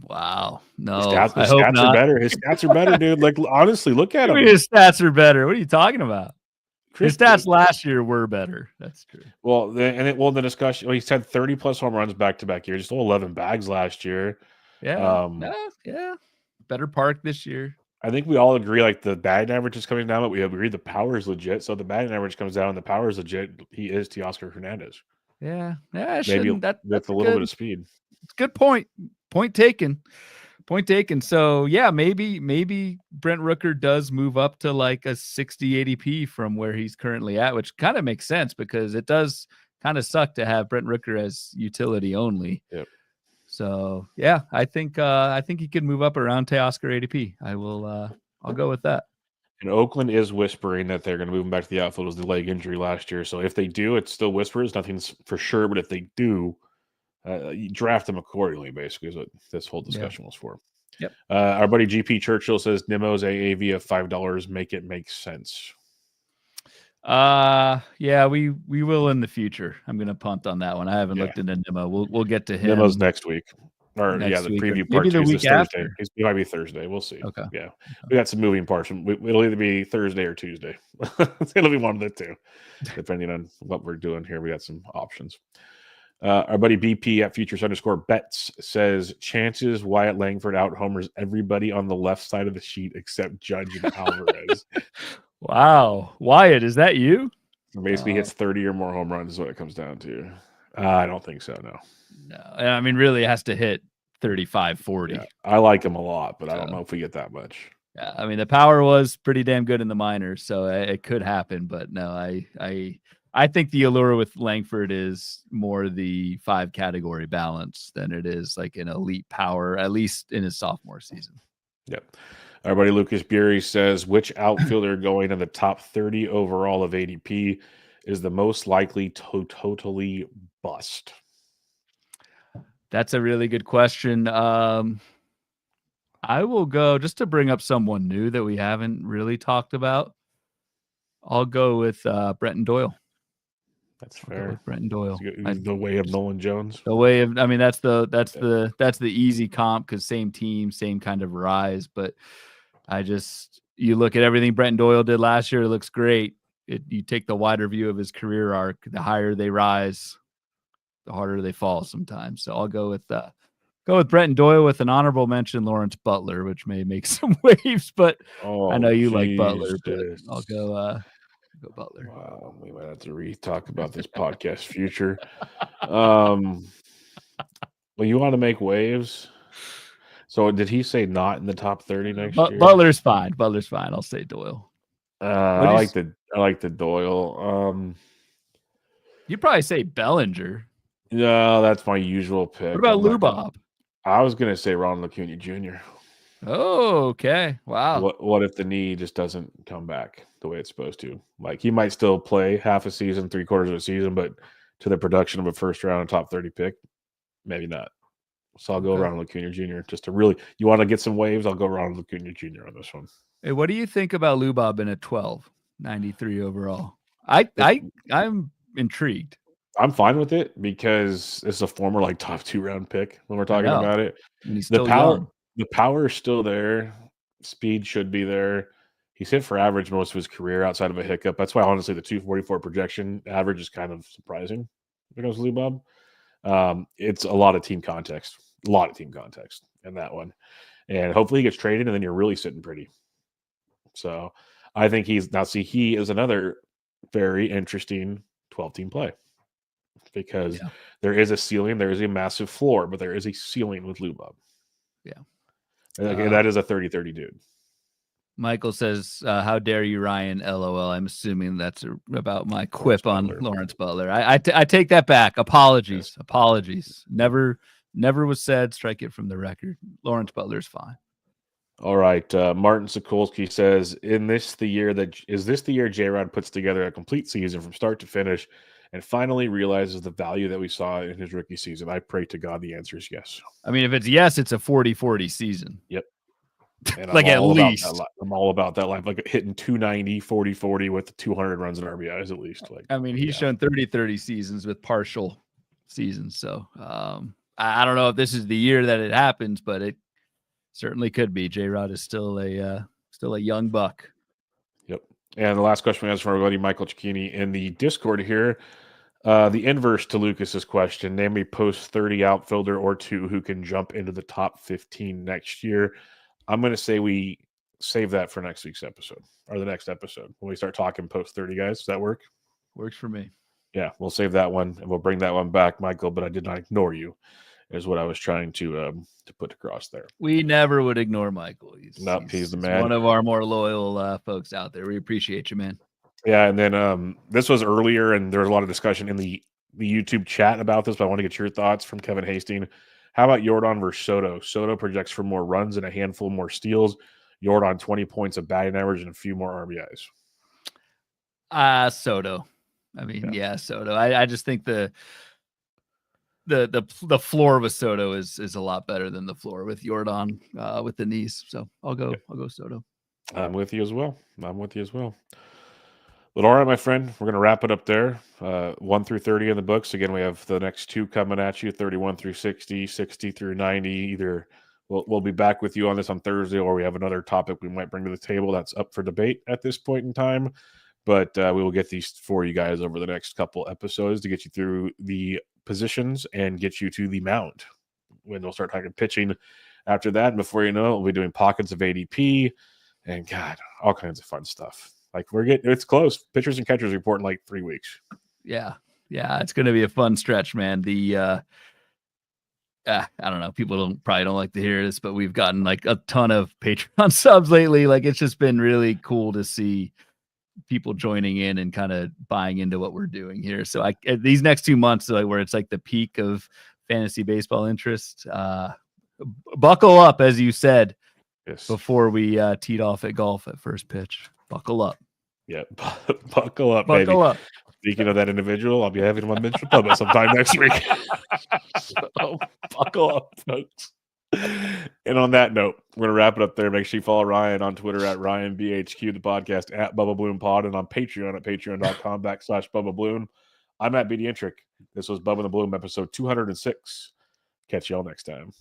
Wow. No, his stats are better. His stats are better, dude. Like, honestly, look at him. His stats are better. What are you talking about? His stats last year were better. That's true. Well, the discussion. Well, he's had 30 plus home runs back to back years. Just 11 bags last year. Yeah. Better park this year. I think we all agree like the batting average is coming down, but we agree the power is legit. So the batting average comes down, and the power is legit. He is Teoscar Hernandez. Yeah. Maybe that's a little bit of speed. It's a good point. Point taken. Point taken. So yeah, maybe Brent Rooker does move up to like a 60 ADP from where he's currently at, which kind of makes sense because it does kind of suck to have Brent Rooker as utility only. Yep. So yeah, I think he could move up around Teoscar ADP. I'll go with that. And Oakland is whispering that they're going to move him back to the outfield with the leg injury last year. So if they do, it's still whispers. Nothing's for sure. But if they do, you draft them accordingly, basically, is what this whole discussion was for. Yep. Our buddy GP Churchill says Nimmo's AAV of $5 make it make sense. Yeah, we will in the future. I'm gonna punt on that one. I haven't looked into Nimmo. We'll get to him. Nimmo's next week. Or next the week, preview maybe part the 2 week is Thursday. after. It might be Thursday. We'll see. Okay. Yeah. We got some moving parts. It'll either be Thursday or Tuesday. It'll be one of the two, depending on what we're doing here. We got some options. Our buddy BP at Futures_Bets says chances Wyatt Langford out homers everybody on the left side of the sheet except Judge and Alvarez. Wow. Wyatt, is that you? So basically hits 30 or more home runs is what it comes down to. I don't think so, no. No. I mean, really it has to hit 35, 40. Yeah, I like him a lot, but I don't know if we get that much. Yeah, I mean, the power was pretty damn good in the minors, so it could happen. But no, I think the allure with Langford is more the 5 category balance than it is like an elite power, at least in his sophomore season. Yep. Our buddy Lucas Bury says, which outfielder going in the top 30 overall of ADP is the most likely to totally bust? That's a really good question. I will go, just to bring up someone new that we haven't really talked about, I'll go with Brenton Doyle. That's fair. Brenton Doyle. The way of Nolan Jones. The way of, I mean, that's the easy comp because same team, same kind of rise. But you look at everything Brenton Doyle did last year, it looks great. You take the wider view of his career arc, the higher they rise, the harder they fall sometimes. So I'll go with Brenton Doyle with an honorable mention, Lawrence Butler, which may make some waves, but I know you like Butler, but I'll go Butler. Wow, we might have to talk about this podcast future. Well, you want to make waves? So did he say not in the top 30 next year? Butler's fine. I'll say Doyle. I like the Doyle. You'd probably say Bellinger. No, that's my usual pick. What about Lubob? I was gonna say Ronald Acuna Jr. Oh, okay. Wow. What if the knee just doesn't come back the way it's supposed to? Like he might still play half a season, 3/4 of a season, but to the production of a first round top 30 pick, maybe not. So I'll go Ronald Acuna Jr. Just to really, you want to get some waves, I'll go Ronald Acuna Jr. on this one. Hey, what do you think about Lubob in a 12, 93 overall? I'm intrigued. I'm fine with it because it's a former top 2 round pick when we're talking about it. The power is still there. Speed should be there. He's hit for average most of his career outside of a hiccup. That's why honestly the 244 projection average is kind of surprising when it comes to Lubob. It's a lot of team context in that one. And hopefully he gets traded and then you're really sitting pretty. So I think he is another very interesting 12-team play. Because there is a ceiling, there is a massive floor, but there is a ceiling with Lubob. Yeah. That is a 30-30 dude. Michael says, how dare you, Ryan? LOL. I'm assuming that's about my quip on Lawrence Butler. I take that back. Apologies. Yes. Apologies. Never was said. Strike it from the record. Lawrence Butler's fine. All right. Martin Sokolsky says, is this the year J-Rod puts together a complete season from start to finish and finally realizes the value that we saw in his rookie season? I pray to God the answer is yes. I mean, if it's yes, it's a 40-40 season. Yep. And like at least. I'm all about that life. Like hitting 290, 40-40 with 200 runs and RBIs at least. He's shown 30-30 seasons with partial seasons. So I don't know if this is the year that it happens, but it certainly could be. J-Rod is still a young buck. Yep. And the last question we have from our buddy Michael Cicchini in the Discord here. The inverse to Lucas's question: name a post 30 outfielder or two who can jump into the top 15 next year. I'm going to say we save that for next week's episode or the next episode when we start talking post 30 guys. Does that work? Works for me. Yeah, we'll save that one and we'll bring that one back, Michael. But I did not ignore you. is what I was trying to put across there. We never would ignore Michael. He's the man. One of our more loyal folks out there. We appreciate you, man. Yeah, and then this was earlier, and there was a lot of discussion in the YouTube chat about this, but I want to get your thoughts from Kevin Hastings. How about Yordan versus Soto? Soto projects for more runs and a handful more steals. Yordan 20 points of batting average and a few more RBIs. Soto. I mean, yeah Soto. I just think the floor with Soto is a lot better than the floor with Yordan with the knees. So I'll go Soto. I'm with you as well. But all right, my friend, we're going to wrap it up there. 1 through 30 in the books. Again, we have the next 2 coming at you, 31 through 60, 60 through 90. Either we'll be back with you on this on Thursday, or we have another topic we might bring to the table that's up for debate at this point in time. But we will get these for you guys over the next couple episodes to get you through the positions and get you to the mound. When we'll start talking pitching after that. And before you know it, we'll be doing pockets of ADP and, God, all kinds of fun stuff. Like it's close. Pitchers and catchers report in like 3 weeks. Yeah. It's going to be a fun stretch, man. I don't know. People probably don't like to hear this, but we've gotten like a ton of Patreon subs lately. Like it's just been really cool to see people joining in and kind of buying into what we're doing here. So these next 2 months, where it's like the peak of fantasy baseball interest, buckle up, as you said, before we teed off at golf at first pitch. Buckle up. Yeah, buckle up, baby. Up. Speaking of that individual, I'll be having him on Mitchell Bubba sometime next week. So buckle up, folks. And on that note, we're going to wrap it up there. Make sure you follow Ryan on Twitter at RyanBHQ, the podcast at Bubba Bloom Pod, and on Patreon at patreon.com/Bubba Bloom. I'm at BDintric. This was Bubba the Bloom, episode 206. Catch y'all next time.